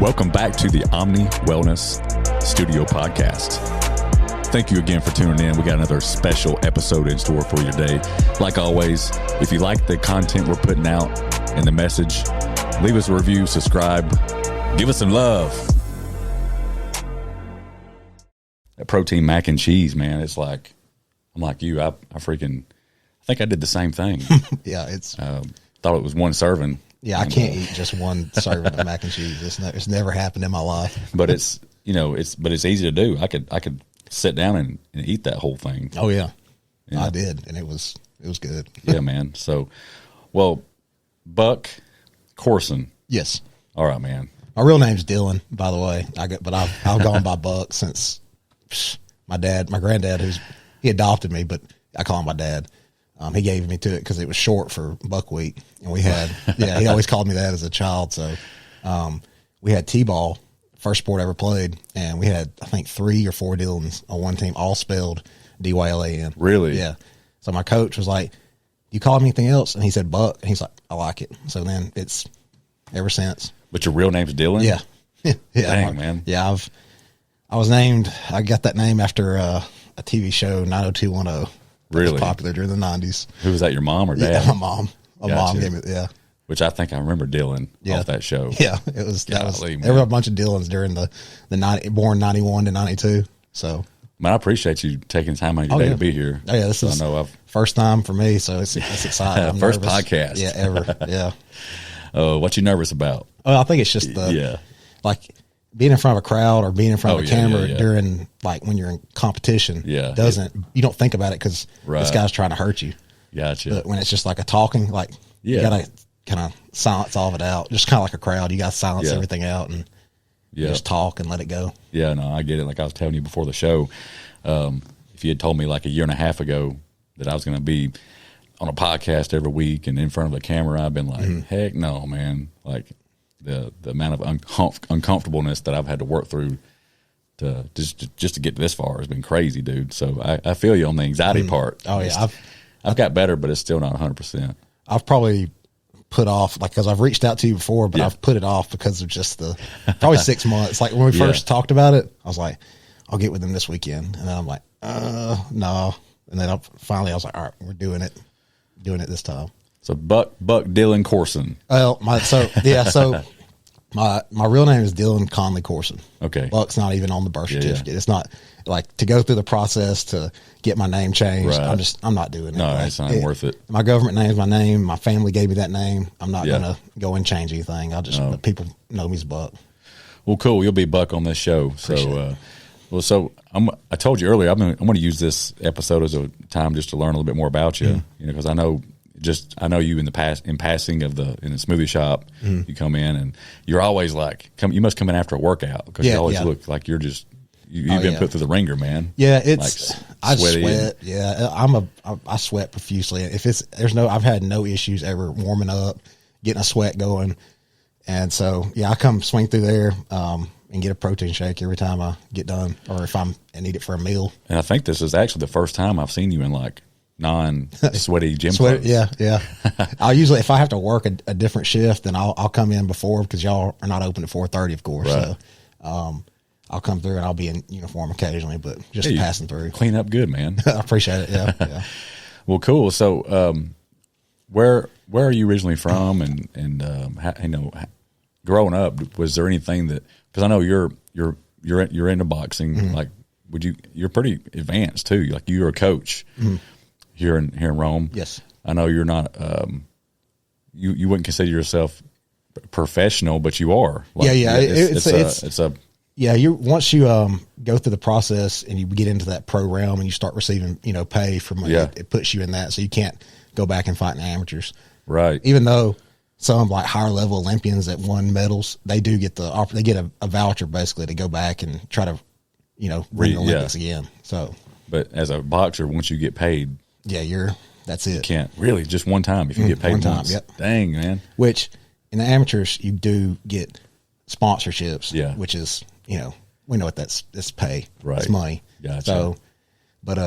Welcome back to the Omni Wellness Studio Podcast. Thank you again for tuning in. We got another special episode in store for you today. Like always, if you like the content we're putting out and the message, leave us a review, subscribe, give us some love. That protein mac and cheese, man, it's like, I'm like you. I think I did the same thing. Yeah, it's thought it was one serving. Yeah, I can't eat just one serving of mac and cheese. It's never happened in my life. But it's easy to do. I could sit down and eat that whole thing. Oh yeah. I did, and it was good. Yeah, man. So, well, Buck Courson. Yes. All right, man. My real name's Dylan, by the way. I've gone by Buck since my granddad, he adopted me, but I call him my dad. He gave me to it because it was short for buckwheat, and we had he always called me that as a child. So we had t-ball, first sport I ever played, and we had I think 3 or 4 Dylans on one team, all spelled D-Y-L-A-N. Really? Yeah. So my coach was like, "You call him anything else?" And he said Buck, and he's like, "I like it." So then it's ever since. But your real name's Dylan? Yeah. Yeah. Dang, man. Yeah, I got that name after a TV show, 90210. Really? Was popular during the 90s. Who was that, your mom or dad? Yeah, my mom. My Gotcha. mom gave me, yeah. Which I think I remember Dylan off that show. Yeah, there were a bunch of Dylans during the born 91 to 92. So, man, I appreciate you taking time out of your day to be here. Oh, yeah, this is first time for me, so it's exciting. First podcast. Yeah, ever. Yeah. What you nervous about? Oh, I think it's just like being in front of a crowd or being in front of a camera during, like, when you're in competition. Yeah. You don't think about it because this guy's trying to hurt you. Gotcha. But when it's just like a talking, like, you got to kind of silence all of it out. Just kind of like a crowd. You got to silence everything out and just talk and let it go. Yeah, no, I get it. Like I was telling you before the show, if you had told me like a year and a half ago that I was going to be on a podcast every week and in front of a camera, I've been like, heck no, man. Like, the amount of uncomfortableness that I've had to work through to just to get this far has been crazy, dude. So I feel you on the anxiety part. Oh yeah, I've got better, but it's still not 100%. I've probably put off, like, because I've reached out to you before, but I've put it off because of just probably 6 months. Like when we first talked about it, I was like, I'll get with them this weekend, and then I'm like, no, and then finally I was like, all right, we're doing it this time. So Buck Dylan Courson. Well, my real name is Dylan Conley Courson. Okay. Buck's not even on the birth certificate. Yeah. It's not like to go through the process to get my name changed. Right. I'm not doing it. No, it's not worth it. My government name's my name. My family gave me that name. I'm not going to go and change anything. I'll just let people know me as Buck. Well, cool. You'll be Buck on this show. So, I told you earlier, I'm going to use this episode as a time just to learn a little bit more about you. You know, because I know you in the past, in passing in the smoothie shop, you come in and you're always like, you must come in after a workout because you always look like you're just, you've been put through the ringer, man. Yeah. I sweat. I sweat profusely. I've had no issues ever warming up, getting a sweat going. And so, I come swing through there, and get a protein shake every time I get done, or if I need it for a meal. And I think this is actually the first time I've seen you in like non-sweaty gym clothes. Yeah. I'll usually, if I have to work a different shift, then I'll come in before because y'all are not open at 4:30, of course. Right. So, I'll come through and I'll be in uniform occasionally, but just passing through. Clean up good, man. I appreciate it. Yeah. Well, cool. So, where are you originally from, and growing up, was there anything that? Because I know you're into boxing. Like, you're pretty advanced too. Like, you're a coach. Here in Rome. Yes. I know you're not, you wouldn't consider yourself professional, but you are. Like, once you go through the process and you get into that program and you start receiving, pay from it puts you in that. So you can't go back and fight in amateurs. Right. Even though some like higher level Olympians that won medals, they do get they get a voucher basically to go back and try to, win the Olympics again. So, but as a boxer, once you get paid, that's it. You can't really just one time if you get paid one time. Once. Yep. Dang, man. Which in the amateurs you do get sponsorships. Yeah. Which is we know what that's pay. Right. It's money. Gotcha. So, but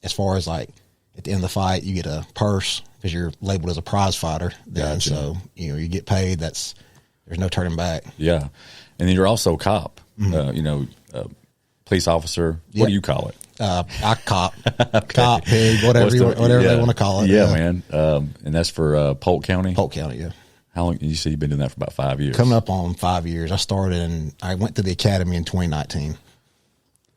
as far as like at the end of the fight, you get a purse because you're labeled as a prize fighter. Then, Gotcha. So you get paid. That's there's no turning back. Yeah. And then you're also a cop, police officer. What do you call it? I cop, cop, pig, whatever they want to call it. Yeah, man. And that's for Polk County? Polk County, yeah. How long? You said you've been doing that for about 5 years. Coming up on 5 years. I went to the academy in 2019.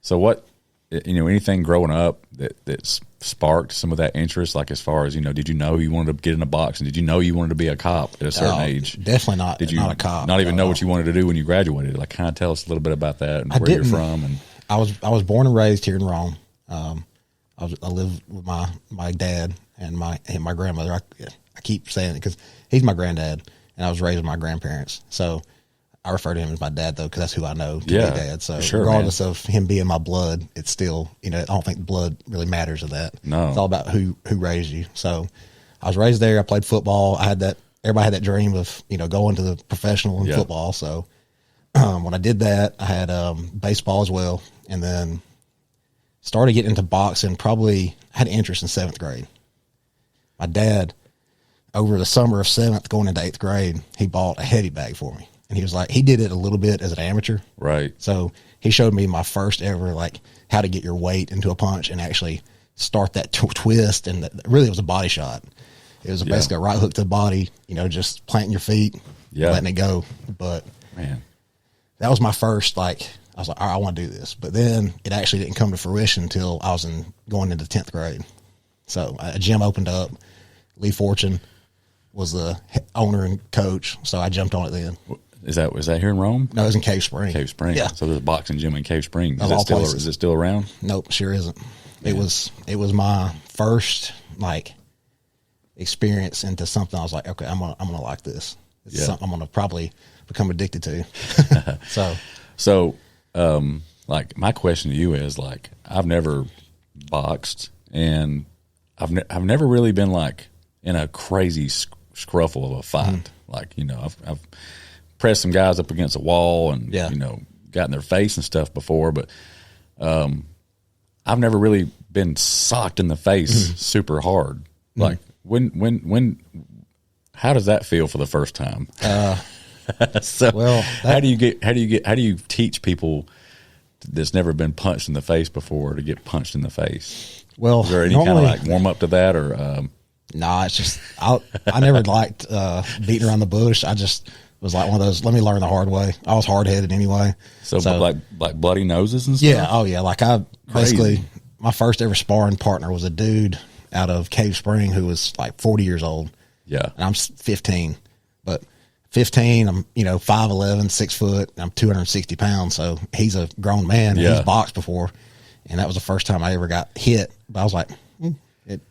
So what, anything growing up that sparked some of that interest, like as far as, did you know you wanted to get in a box, and did you know you wanted to be a cop at a certain age? Definitely not. Did you not a cop? Not even know what you wanted to do when you graduated? Like, kind of tell us a little bit about that and where you're from. And I was born and raised here in Rome. I lived with my dad and my grandmother. I keep saying it because he's my granddad, and I was raised with my grandparents. So I refer to him as my dad, though, because that's who I know to be dad. So sure, regardless of him being my blood, it's still, I don't think blood really matters of that. No. It's all about who raised you. So I was raised there. I played football. Everybody had that dream of, going to the professional in football. So when I did that, I had baseball as well, and then started getting into boxing. Probably had an interest in 7th grade. My dad, over the summer of 7th going into 8th grade, he bought a heavy bag for me. And he was like, he did it a little bit as an amateur. Right. So he showed me my first ever, like, how to get your weight into a punch and actually start that twist. And really it was a body shot. It was basically a right hook to the body, just planting your feet, letting it go. But man, that was my first, I was like, all right, I want to do this. But then it actually didn't come to fruition until I was going into 10th grade. So a gym opened up. Lee Fortune was the owner and coach, so I jumped on it then. Is that here in Rome? No, it was in Cave Spring. Cave Spring. Yeah. So there's a boxing gym in Cave Spring. Is it still around? Nope, sure isn't. Yeah. It was my first experience into something. I was like, okay, I'm gonna like this. It's something I'm gonna probably become addicted to. So my question to you is, I've never boxed, and I've never really been in a crazy scruffle of a fight. I've pressed some guys up against a wall and got in their face and stuff before, but I've never really been socked in the face super hard. When how does that feel for the first time? How do you teach people that's never been punched in the face before to get punched in the face? Well, is there any kind of warm up to that, or nah, it's just I never liked beating around the bush. I just was like one of those, let me learn the hard way. I was hard headed anyway. So like bloody noses and stuff? Yeah, oh yeah. Basically my first ever sparring partner was a dude out of Cave Spring who was 40 years old. Yeah. And I'm 15. But 15, I'm 5'11", 6 foot, and I'm 260 pounds, so he's a grown man. Yeah. He's boxed before, and that was the first time I ever got hit. But I was like, it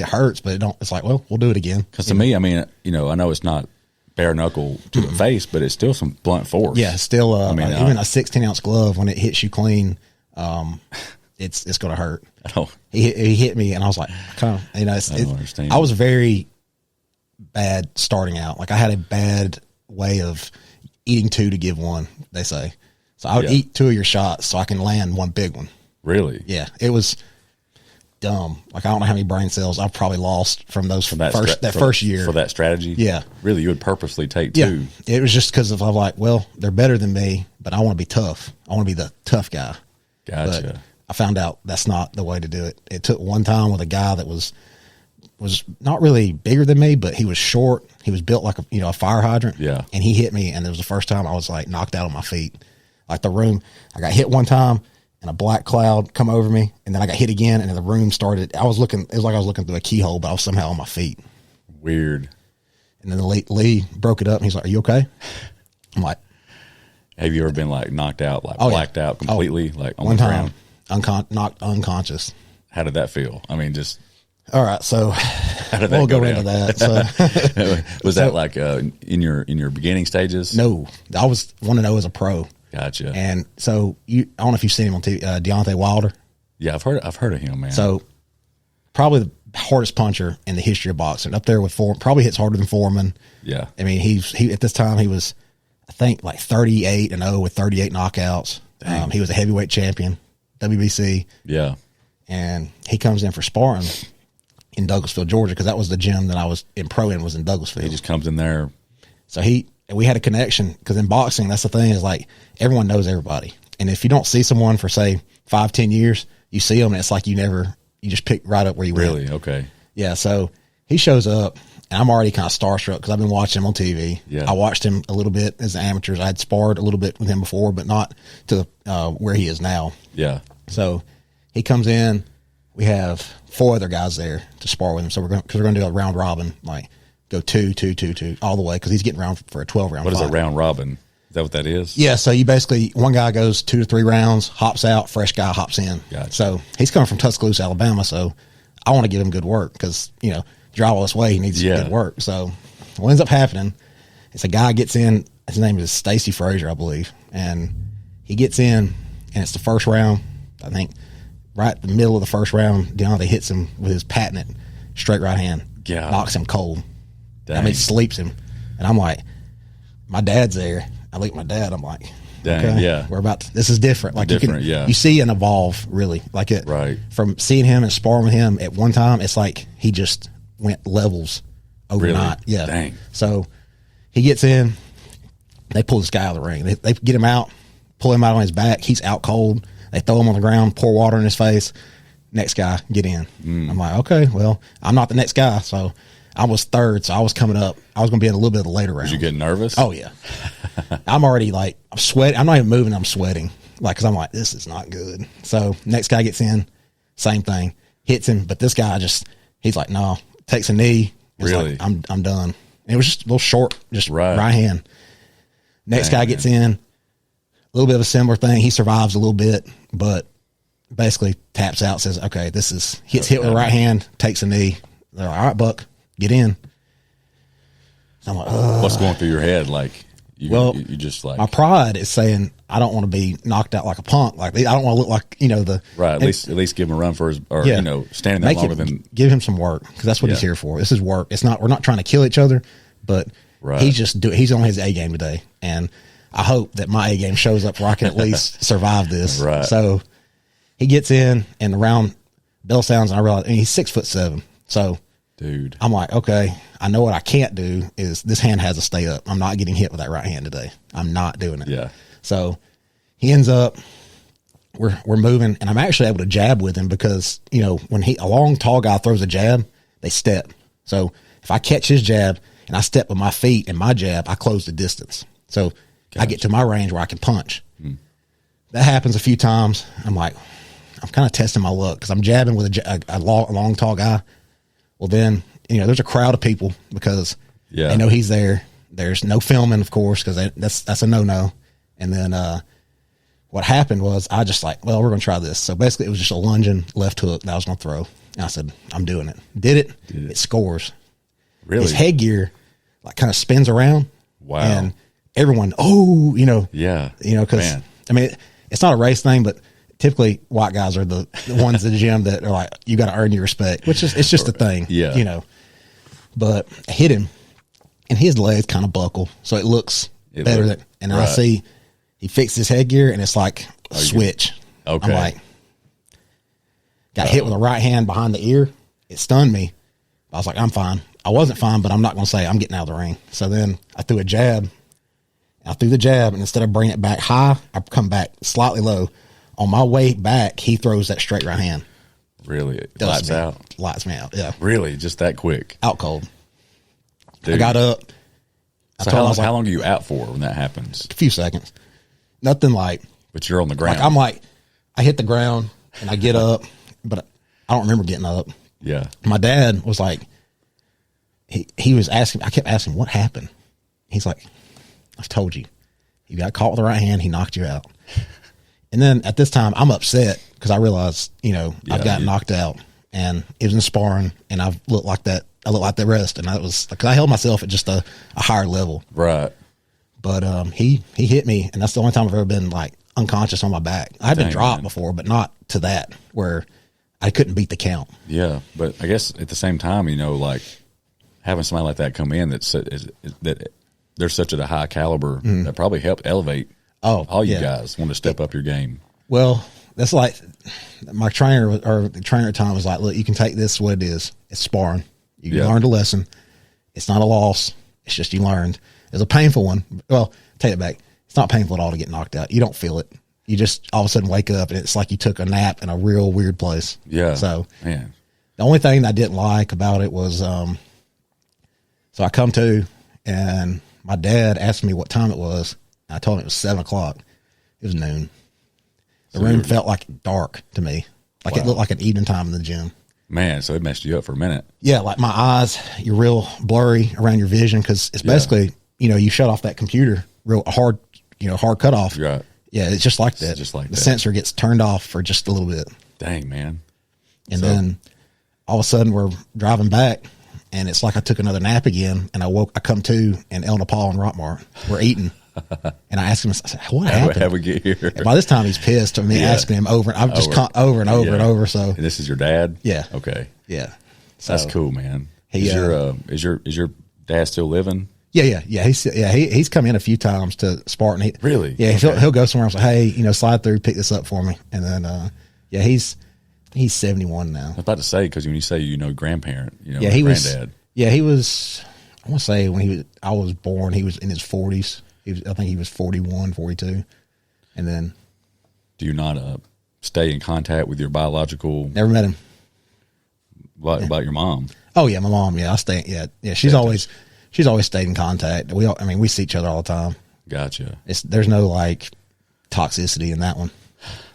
hurts, but it's like, well, we'll do it again. Because to me, I know it's not bare knuckle to the face, but it's still some blunt force. Yeah, still. Even a 16-ounce glove, when it hits you clean, it's going to hurt. He hit me, and I was like, I don't understand. I was very bad starting out. I had a bad way of eating 2 to give 1, they say. So I would eat 2 of your shots so I can land 1 big one. Really? Yeah, it was dumb. I don't know how many brain cells I've probably lost from those first year. For that strategy? Yeah. Really, you would purposely take 2? It was just because I'm like, well, they're better than me, but I want to be tough. I want to be the tough guy. Gotcha. But I found out that's not the way to do it. It took one time with a guy that was not really bigger than me, but he was short. He was built like a fire hydrant. Yeah. And he hit me, and it was the first time I was knocked out on my feet. I got hit one time, and a black cloud come over me, and then I got hit again, and then the room started. It was like I was looking through a keyhole, but I was somehow on my feet. Weird. And then Lee broke it up, and he's like, "Are you okay?" I'm like, have you ever been knocked out, blacked out completely, on one the ground? Knocked unconscious. How did that feel? Just. All right, so we'll go into that. So, was that in your beginning stages? No, I was 1-0 as a pro. Gotcha. And so I don't know if you've seen him on TV, Deontay Wilder. Yeah, I've heard of him, man. So probably the hardest puncher in the history of boxing, up there with Foreman. Probably hits harder than Foreman. Yeah. He at this time he was, I think, 38-0 with 38 knockouts. He was a heavyweight champion, WBC. Yeah. And he comes in for sparring in Douglasville, Georgia, because that was the gym that I was in pro in, was in Douglasville. He just comes in there. So he we had a connection because in boxing, that's the thing is like everyone knows everybody. And if you don't see someone for say 5-10 years, you see them and it's like you just pick right up where you went. Really? Okay. Yeah. So he shows up and I'm already kind of starstruck because I've been watching him on TV. Yeah. I watched him a little bit as amateurs. I had sparred a little bit with him before, but not to where he is now. Yeah. So he comes in. We have 4 other guys there to spar with him. So we're going to do a round robin, like go 2, 2, 2, 2 all the way because he's getting around for a 12-round. What is a round robin? Is that what that is? Yeah. So you basically one guy goes 2 to 3 rounds, hops out, fresh guy hops in. Gotcha. So he's coming from Tuscaloosa, Alabama. So I want to give him good work because drive all this way, he needs good work. So what ends up happening is a guy gets in. His name is Stacy Frazier, I believe, and he gets in, and it's the first round. I think right in the middle of the first round, Deontay hits him with his patented straight right hand, knocks him cold. Dang. I mean, sleeps him, and I'm like, my dad's there. I look at my dad. I'm like, dang, okay, yeah, we're about to, this is different. Like you see an evolve really, like it right from seeing him and sparring with him at one time. It's like he just went levels overnight. Really? Yeah. Dang. So he gets in. They pull this guy out of the ring. They get him out, pull him out on his back. He's out cold. They throw him on the ground, pour water in his face. Next guy, get in. I'm like, okay, well, I'm not the next guy. So I was third, so I was coming up. I was going to be in a little bit of the later round. Did you get nervous? Oh, yeah. I'm already like, I'm sweating. I'm not even moving. I'm sweating. Like, because I'm like, this is not good. So next guy gets in, same thing. Hits him, but this guy he's like, no. Takes a knee. Really? Like, I'm done. And it was just a little short, just right hand. Next guy gets in, a little bit of a similar thing. He survives a little bit, but basically taps out, says, okay, hits hit with the right hand, takes a knee. They're like, all right, Buck, get in. I'm like, what's going through your head? Like, you just like, my pride is saying, I don't want to be knocked out like a punk. Like, I don't want to look like, right. At least give him a run for his, or, standing there longer than. Give him some work because that's what he's here for. This is work. We're not trying to kill each other, but he's on his A game today. And I hope that my A game shows up where I can at least survive this. Right. So he gets in and the round bell sounds and I realize he's 6'7". So dude, I'm like, okay, I know what I can't do is this hand has to stay up. I'm not getting hit with that right hand today. I'm not doing it. Yeah. So he ends up, we're moving and I'm actually able to jab with him because, when a long, tall guy throws a jab, they step. So if I catch his jab and I step with my feet and my jab, I close the distance. So I get to my range where I can punch. That happens a few times. I'm like, I'm kind of testing my luck because I'm jabbing with a long, tall guy. Well, then, there's a crowd of people because they know he's there. There's no filming, of course, because that's a no-no. And then what happened was I just like, well, we're going to try this. So basically it was just a lunging left hook that I was going to throw. And I said, I'm doing it. Did it. It scores. Really? His headgear like kind of spins around. Wow. And everyone, yeah. Because, I mean, it's not a race thing, but typically white guys are the ones in the gym that are like, you got to earn your respect, which is, it's just a thing. Yeah. But I hit him and his legs kind of buckle. So it looks better. I see he fixed his headgear and it's like a switch. Okay. I'm like, got hit with a right hand behind the ear. It stunned me. I was like, I'm fine. I wasn't fine, but I'm not going to say I'm getting out of the ring. So then I threw a jab. I threw the jab, and instead of bringing it back high, I come back slightly low. On my way back, he throws that straight right hand. Really? Lights out? Lights me out, yeah. Really? Just that quick? Out cold. Dude. I got up. So how long are you out for when that happens? A few seconds. Nothing like. But you're on the ground. I hit the ground, and I get up, but I don't remember getting up. Yeah. My dad was like, he was asking, I kept asking, what happened? He's like, I've told you. You got caught with the right hand. He knocked you out. And then at this time, I'm upset because I realized, I've gotten knocked out. And it was in sparring, and I looked like that. I looked like the rest. And I was like, I held myself at just a higher level. Right. But he hit me, and that's the only time I've ever been like unconscious on my back. I've been dropped before, but not to that where I couldn't beat the count. Yeah, but I guess at the same time, like having somebody like that come in that they're such at a high caliber that probably helped elevate all you guys want to step up your game. Well, that's like my trainer or the trainer at the time was like, look, you can take this what it is. It's sparring. You learned a lesson. It's not a loss. It's just you learned. It's a painful one. Well, take it back. It's not painful at all to get knocked out. You don't feel it. You just all of a sudden wake up and it's like you took a nap in a real weird place. Yeah. So man, the only thing I didn't like about it was, so I come to and my dad asked me what time it was. I told him it was 7:00. It was noon. The room felt like dark to me. Like it looked like an evening time in the gym. Man, so it messed you up for a minute. Yeah, like my eyes, you're real blurry around your vision because it's basically, you shut off that computer real hard, hard cutoff. Right. Yeah, it's just like that. It's just like the that. sensor gets turned off for just a little bit. Dang, man. And then all of a sudden we're driving back and it's like I took another nap again and I come to and El Nepal and Rockmart were eating. And I asked him, I said, what happened? How we get here? And by this time he's pissed at me asking him over. I've just over and over and over. So and this is your dad? Yeah. Okay. Yeah. So, that's cool, man. He, is your dad still living? Yeah. He's come in a few times to Spartan. Really? Yeah. He'll go somewhere and say, hey, slide through, pick this up for me. And then, he's 71 now. I was about to say, because when you say, grandparent, yeah, he granddad. He was, I want to say when I was born, he was in his 40s. I think he was 41, 42. And then. Do you not stay in contact with your biological? Never met him. About your mom? Oh yeah, my mom. Yeah, I stay. Yeah. She's always stayed in contact. We see each other all the time. Gotcha. There's no like toxicity in that one.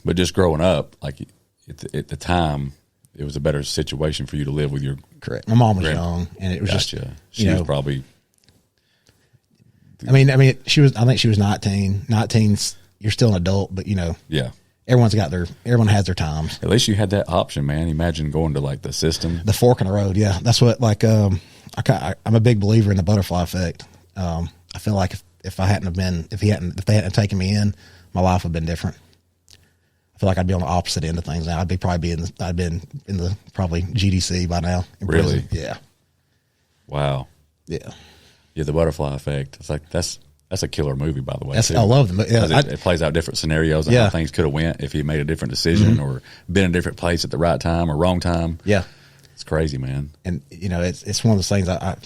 But just growing up, like at the time, it was a better situation for you to live with your. Correct. My mom was young, and it was just. She was probably. I mean, she was. I think she was 19. 19's, you're still an adult, but Yeah. Everyone has their times. At least you had that option, man. Imagine going to like the system. The fork in the road. Yeah. That's what, like, I'm a big believer in the butterfly effect. I feel like if they hadn't taken me in, my life would have been different. I feel like I'd be on the opposite end of things now. I'd been in the probably GDC by now. Really? Yeah. Wow. Yeah. Yeah. The butterfly effect. It's like, that's a killer movie, by the way. I love them. Yeah, it plays out different scenarios and how things could have went if he made a different decision or been in a different place at the right time or wrong time. Yeah. It's crazy, man. And it's one of those things I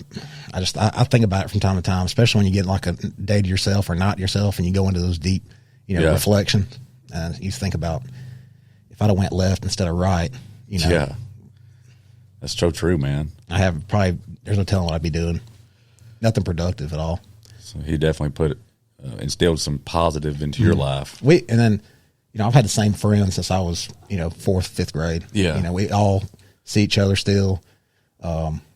think about it from time to time, especially when you get like a day to yourself or not yourself and you go into those deep, reflection. And you think about if I'd have went left instead of right, Yeah. That's so true, man. There's no telling what I'd be doing. Nothing productive at all. So he definitely instilled some positive into your life. And then, I've had the same friends since I was, 4th, 5th grade. Yeah. We all see each other still.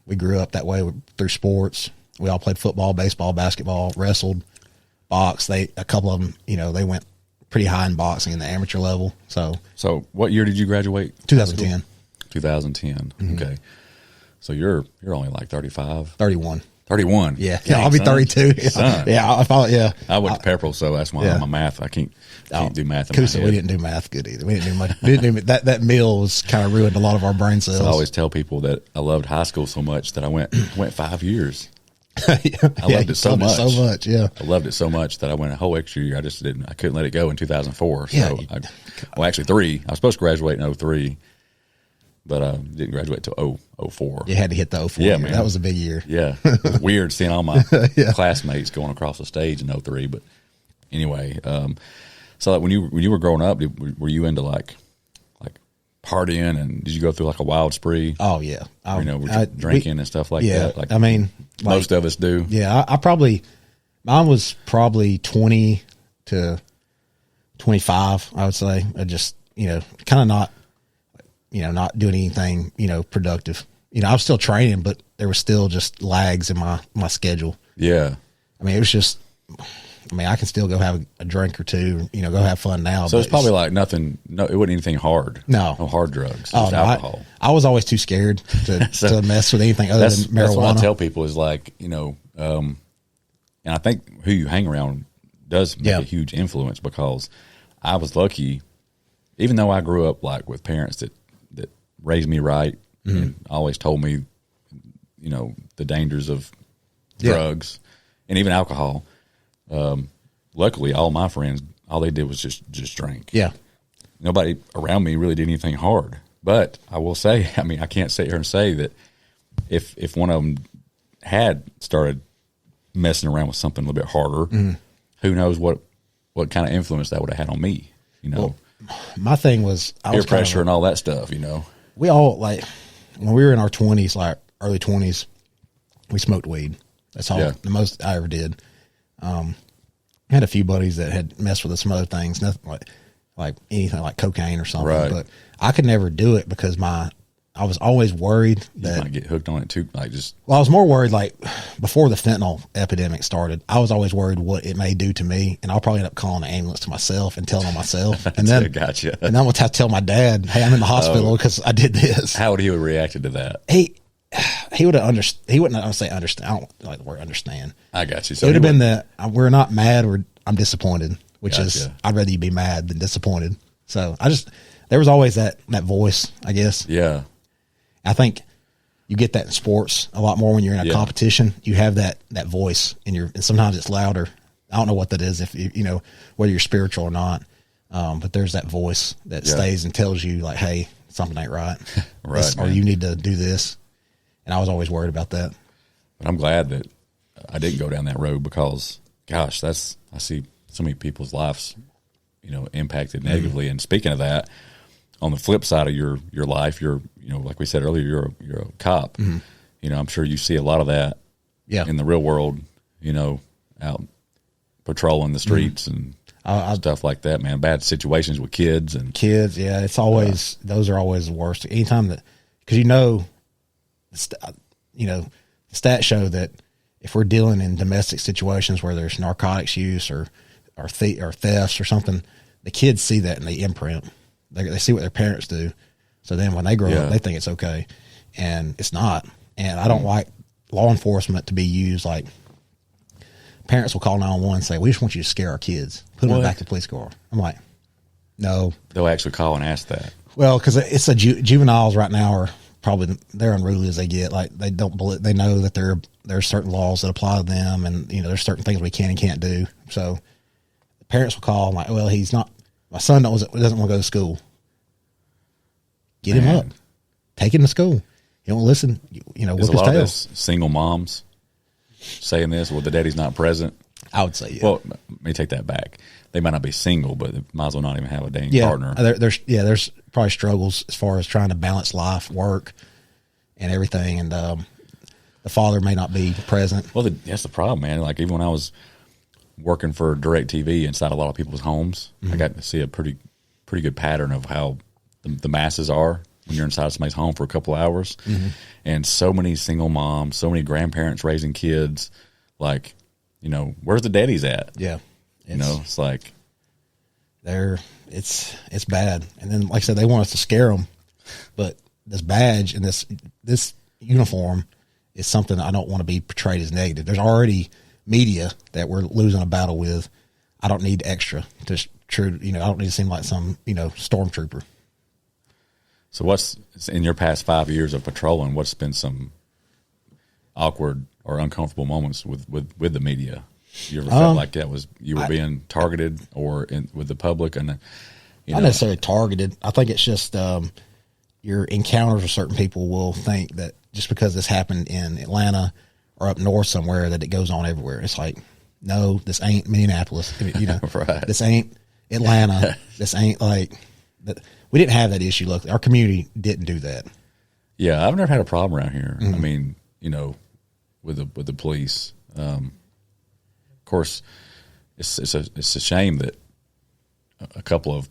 We grew up that way through sports. We all played football, baseball, basketball, wrestled, boxed. A couple of them, they went pretty high in boxing in the amateur level. So what year did you graduate? 2010. 2010. Mm-hmm. Okay. So you're only like 35? 31. 31. Yeah. I'll be 32. Yeah. I went to Pepperell, so that's why my math. I can't do math in Courson, my head. we didn't do math good either. We didn't do much. That meal was kind of ruined a lot of our brain cells. So I always tell people that I loved high school so much that I went 5 years. I loved it so much. Yeah. I loved it so much that I went a whole extra year. I couldn't let it go in 2004. So actually 3. I was supposed to graduate in 03. But I didn't graduate till 04. You had to hit the 04 year. Man. That was a big year. Yeah. It was weird seeing all my classmates going across the stage in 03. But anyway, so like when you were growing up, were you into like partying, and did you go through like a wild spree? Oh, yeah. Drinking and stuff like that? Like most of us do. Yeah. Mine was probably 20 to 25, I would say. I just, kind of not doing anything, productive. I was still training, but there was still just lags in my schedule. Yeah. It was just, I can still go have a drink or two, go have fun now. So it's probably like nothing, it wasn't anything hard. No hard drugs. Just alcohol. I was always too scared to mess with anything other than marijuana. That's what I tell people is like, and I think who you hang around does make a huge influence, because I was lucky, even though I grew up like with parents that raised me right and always told me, the dangers of drugs and even alcohol. Luckily, all my friends, all they did was just drink. Yeah. Nobody around me really did anything hard. But I will say, I can't sit here and say that if one of them had started messing around with something a little bit harder, who knows what kind of influence that would have had on me, you know? Well, my thing was peer pressure and all that stuff, you know? We all, like, when we were in our 20s, like early 20s, we smoked weed. That's all, the most I ever did. I had a few buddies that had messed with some other things, nothing like anything like cocaine or something, right. But I could never do it because I was always worried that you might get hooked on it too. Like well, I was more worried like before the fentanyl epidemic started, I was always worried what it may do to me. And I'll probably end up calling an ambulance to myself and telling on myself. And then, gotcha. And then I'm going to have to tell my dad, hey, I'm in the hospital because I did this. How would he have reacted to that? He would have understood. He wouldn't say understand. I don't like the word understand. I got you. So it would have been that we're not mad. I'm disappointed, which gotcha. is I'd rather you be mad than disappointed. So there was always that voice, I guess. Yeah. I think you get that in sports a lot more when you're in a competition. You have that voice and sometimes it's louder. I don't know what that is, if you know, whether you're spiritual or not. But there's that voice that stays and tells you like, hey, something ain't right. Right. Or you need to do this. And I was always worried about that. But I'm glad that I didn't go down that road because gosh, I see so many people's lives, you know, impacted negatively. And speaking of that, on the flip side of your life, you know, like we said earlier, you're a cop. You know, I'm sure you see a lot of that in the real world, you know, out patrolling the streets and stuff like that, man. Bad situations with kids. Yeah. It's always, those are always the worst. Anytime that, because the stats show that if we're dealing in domestic situations where there's narcotics use or thefts or something, the kids see that and they imprint. They see what their parents do. So then when they grow up, they think it's okay. And it's not. And I don't like law enforcement to be used like parents will call 911 and say, we just want you to scare our kids. Put them back to the police car. I'm like, no. They'll actually call and ask that. Well, because it's juveniles right now are probably they're unruly as they get. Like they know that there's certain laws that apply to them, and you know there's certain things we can and can't do. So the parents will call like, well, he's not. My son doesn't want to go to school. Get him up. Take him to school. He don't listen. You know, whip his tail. Is a lot of this single moms saying this? Well, the daddy's not present. I would say, yeah. Well, let me take that back. They might not be single, but they might as well not even have a dang partner. There's probably struggles as far as trying to balance life, work, and everything. And the father may not be present. Well, that's the problem, man. Like even when I was working for DirecTV inside a lot of people's homes, I got to see a pretty good pattern of how the masses are when you're inside somebody's home for a couple of hours. And so many single moms, so many grandparents raising kids. Like, you know, where's the daddies at? Yeah. You know, it's like it's bad. And then, like I said, they want us to scare them, but this badge and this uniform is something I don't want to be portrayed as negative. There's already media that we're losing a battle with. I don't need extra to I don't need to seem like some, stormtrooper. So what's in your past 5 years of patrolling, what's been some awkward or uncomfortable moments with the media? You ever felt like that you were being targeted or with the public? And not necessarily targeted. I think it's just your encounters with certain people will think that just because this happened in Atlanta or up north somewhere that it goes on everywhere. It's like, no, this ain't Minneapolis. Right. This ain't Atlanta. This ain't like that. We didn't have that issue. Look, our community didn't do that. Yeah, I've never had a problem around here. I mean, with the police. Of course, it's a shame that a couple of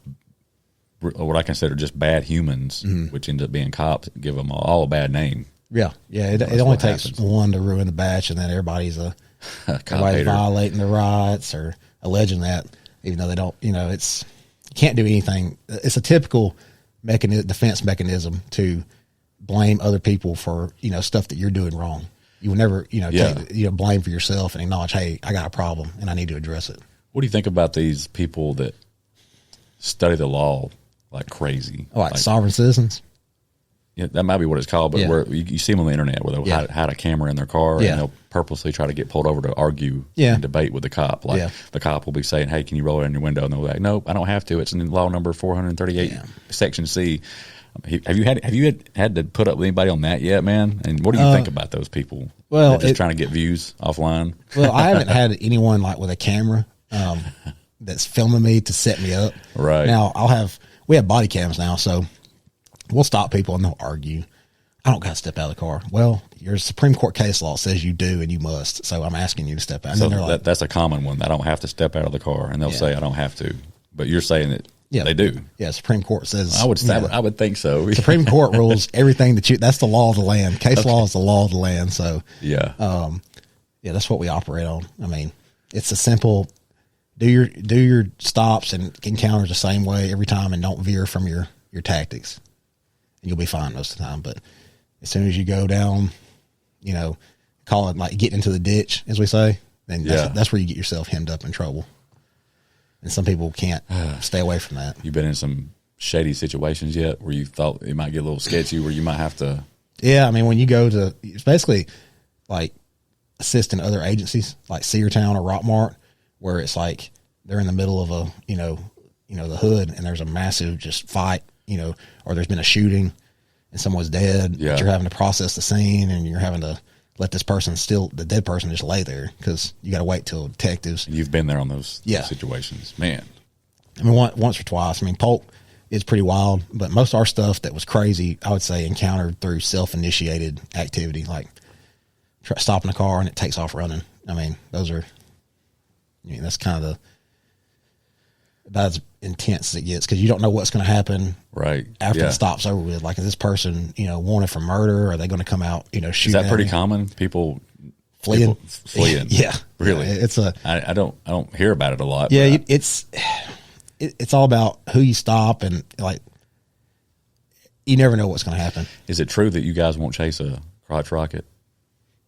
what I consider just bad humans, which end up being cops, give them all a bad name. Yeah. It only takes one to ruin the batch, and then everybody's violating the rights or alleging that, even though they don't. It's you can't do anything. It's a typical defense mechanism to blame other people for stuff that you're doing wrong. You will never take blame for yourself and acknowledge, hey, I got a problem and I need to address it. What do you think about these people that study the law like crazy? Like sovereign citizens? Yeah, that might be what it's called, but where you see them on the internet where they'll hide a camera in their car and they'll purposely try to get pulled over to argue and debate with the cop. Like the cop will be saying, hey, can you roll it in your window? And they'll be like, nope, I don't have to. It's in law number 438, section C. Have you had to put up with anybody on that yet, man? And what do you think about those people? Well, They're just trying to get views offline. Well, I haven't had anyone like with a camera that's filming me to set me up. Right. Now we have body cams now, so we'll stop people and they'll argue. I don't got to step out of the car. Well, your Supreme Court case law says you do and you must. So I'm asking you to step out. And So then they're like, that's a common one. I don't have to step out of the car, and they'll say I don't have to. But you're saying that they do. Yeah, Supreme Court says. I would think so. Supreme Court rules everything that's the law of the land. Case law is the law of the land. So yeah, that's what we operate on. I mean, it's a simple do your stops and encounters the same way every time, and don't veer from your tactics, and you'll be fine most of the time. But as soon as you go down, call it like getting into the ditch, as we say, then that's where you get yourself hemmed up in trouble. And some people can't stay away from that. You've been in some shady situations yet where you thought it might get a little sketchy, where you might have to? Yeah, I mean, when you go to, it's basically like assisting other agencies like Cedartown or Rockmart, where it's like they're in the middle of a, the hood, and there's a massive just fight, or there's been a shooting and someone's dead. Yeah. But you're having to process the scene, and you're having to let this person the dead person just lay there, because you got to wait till detectives. You've been there on those situations, man. I mean, once or twice. I mean, Polk is pretty wild, but most of our stuff that was crazy, I would say, encountered through self-initiated activity, like stopping a car and it takes off running. I mean, that's kind of about as intense as it gets, because you don't know what's going to happen right after the stop's over with. Like, is this person, wanted for murder? Are they going to come out, shooting? Is that pretty common? People fleeing? Yeah, really. It's I don't hear about it a lot. Yeah, it's all about who you stop, and like, you never know what's going to happen. Is it true that you guys won't chase a crotch rocket?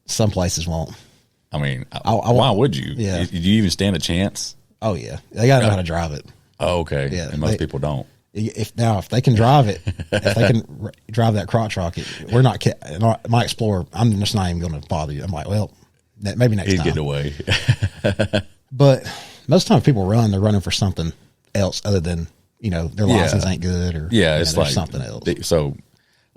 Some places won't. I mean, why would you? Yeah. Do you even stand a chance? Oh yeah, they got to know how to drive it. Oh, okay. Yeah, and most people don't. If they can drive it, if they can drive that crotch rocket, we're not. My Explorer, I'm just not even going to bother you. I'm like, well, maybe next He's time. getting away. But most times people run, they're running for something else other than their license ain't good, or it's like something else. So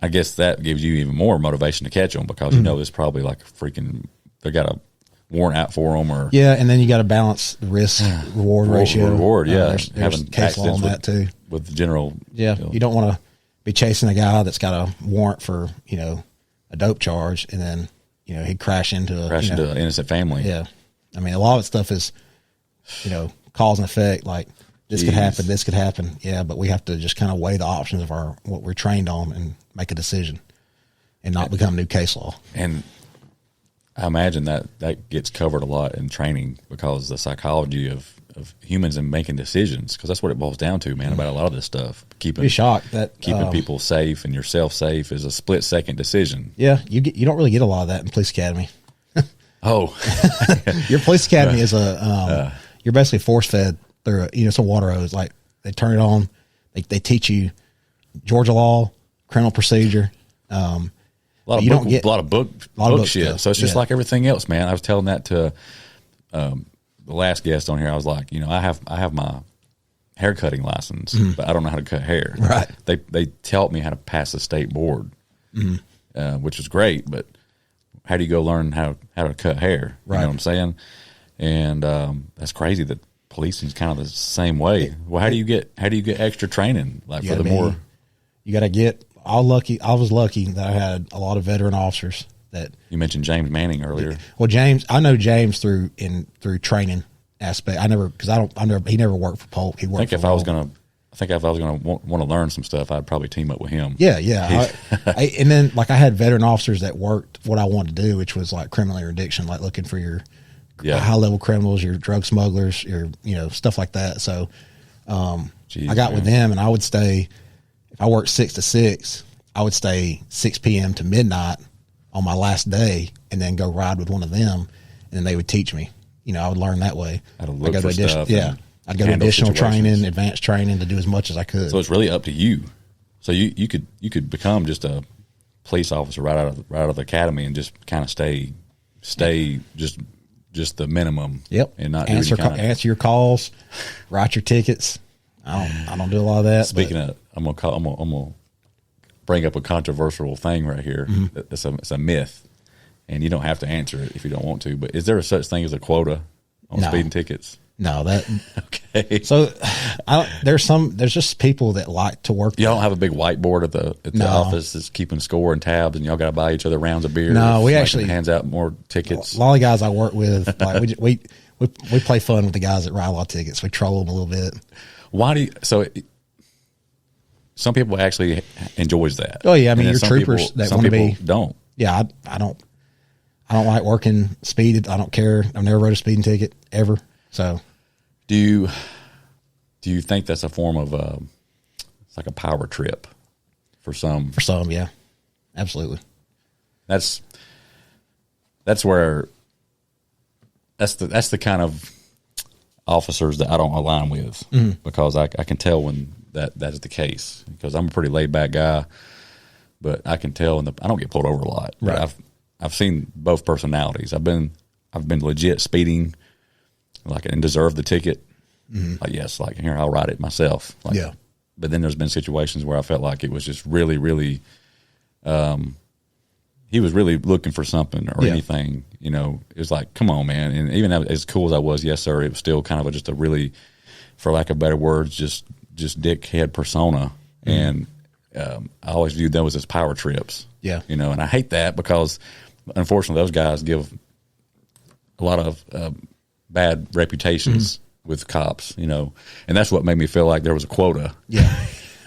I guess that gives you even more motivation to catch them, because it's probably like freaking they got a warrant out for them, or and then you got to balance the risk reward ratio. There's having case law on that too with the general. Yeah, you don't want to be chasing a guy that's got a warrant for a dope charge, and then he'd crash into an innocent family. Yeah, I mean, a lot of stuff is cause and effect. Like, this could happen, this could happen. Yeah, but we have to just kind of weigh the options of what we're trained on and make a decision, and not become new case law. And I imagine that gets covered a lot in training, because the psychology of humans and making decisions, because that's what it boils down to, man, about a lot of this stuff. Be shocked that keeping people safe and yourself safe is a split-second decision. Yeah, you don't really get a lot of that in police academy. Oh. Your police academy is you're basically force-fed through some water hose. Like, they turn it on, they teach you Georgia law, criminal procedure, a lot of book shit. Stuff. So it's just like everything else, man. I was telling that to the last guest on here. I was like, I have my hair cutting license, but I don't know how to cut hair. Right. They taught me how to pass the state board, which was great. But how do you go learn how to cut hair? You know what I'm saying? And that's crazy that policing is kind of the same way. Well, how do you get extra training? Like, for the more you got to get. I was lucky that I had a lot of veteran officers that. You mentioned James Manning earlier. Well, I know James through training aspect. He never worked for Polk. He worked. I think if I was gonna want to learn some stuff, I'd probably team up with him. Yeah. And then, like, I had veteran officers that worked what I wanted to do, which was like criminal interdiction, like looking for your high level criminals, your drug smugglers, your stuff like that. So I got with them, and I would stay. If I worked 6 to 6, I would stay 6 p.m. to midnight on my last day, and then go ride with one of them, and then they would teach me. I would learn that way. I'd go to additional training, advanced training, to do as much as I could. So it's really up to you. So you could become just a police officer right out of the academy, and just kind of stay just the minimum. Yep. And not answer your calls, write your tickets. I don't do a lot of that. Speaking of, I'm gonna bring up a controversial thing right here. It's a myth, and you don't have to answer it if you don't want to. But is there a such thing as a quota on speeding tickets? No, that okay. So there's just people that like to work. Y'all don't have a big whiteboard at the office that's keeping score and tabs, and y'all got to buy each other rounds of beer. No, we actually hands out more tickets. A lot of guys I work with, like we play fun with the guys that ride a lot of tickets. We troll them a little bit. Why do you? Some people actually enjoys that. Oh yeah, I mean, you're troopers that want to be. Don't. Yeah, I don't like working speeded. I don't care. I've never wrote a speeding ticket ever. So. Do you think that's a form of it's like a power trip for some? For some, yeah, absolutely. That's the kind of officers that I don't align with because I can tell when that's the case because I'm a pretty laid back guy, but I can tell I don't get pulled over a lot. Right. But I've seen both personalities. I've been legit speeding. And deserve the ticket. Like, yes, like here, I'll ride it myself. Like, yeah. But then there's been situations where I felt like it was just really, really, he was really looking for something or anything, you know, it was like, come on, man. And even as cool as I was, yes, sir, it was still kind of just a really, for lack of better words, just dickhead persona. And I always viewed those as power trips. Yeah. You know, and I hate that because unfortunately those guys give a lot of, bad reputations with cops, you know, and that's what made me feel like there was a quota. Yeah.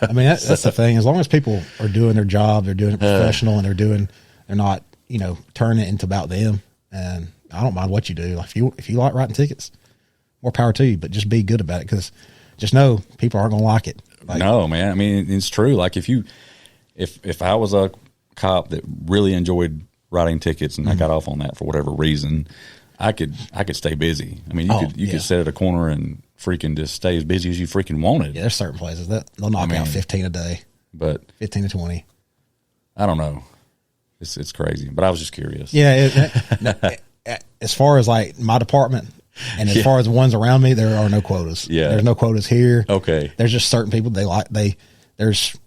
I mean, that's the thing. As long as people are doing their job, they're doing it professional and they're not, you know, turning it into about them. And I don't mind what you do. Like if you like writing tickets, more power to you, but just be good about it. Cause just know people aren't going to like it. Like, no, man. I mean, it's true. Like if I was a cop that really enjoyed writing tickets and I got off on that for whatever reason, I could stay busy. I mean, you could sit at a corner and freaking just stay as busy as you freaking wanted. Yeah, there's certain places that they'll knock out 15 a day, but 15 to 20. I don't know. It's crazy, but I was just curious. Yeah. As far as like my department and as far as the ones around me, there are no quotas. Yeah. There's no quotas here. Okay. There's just certain people there's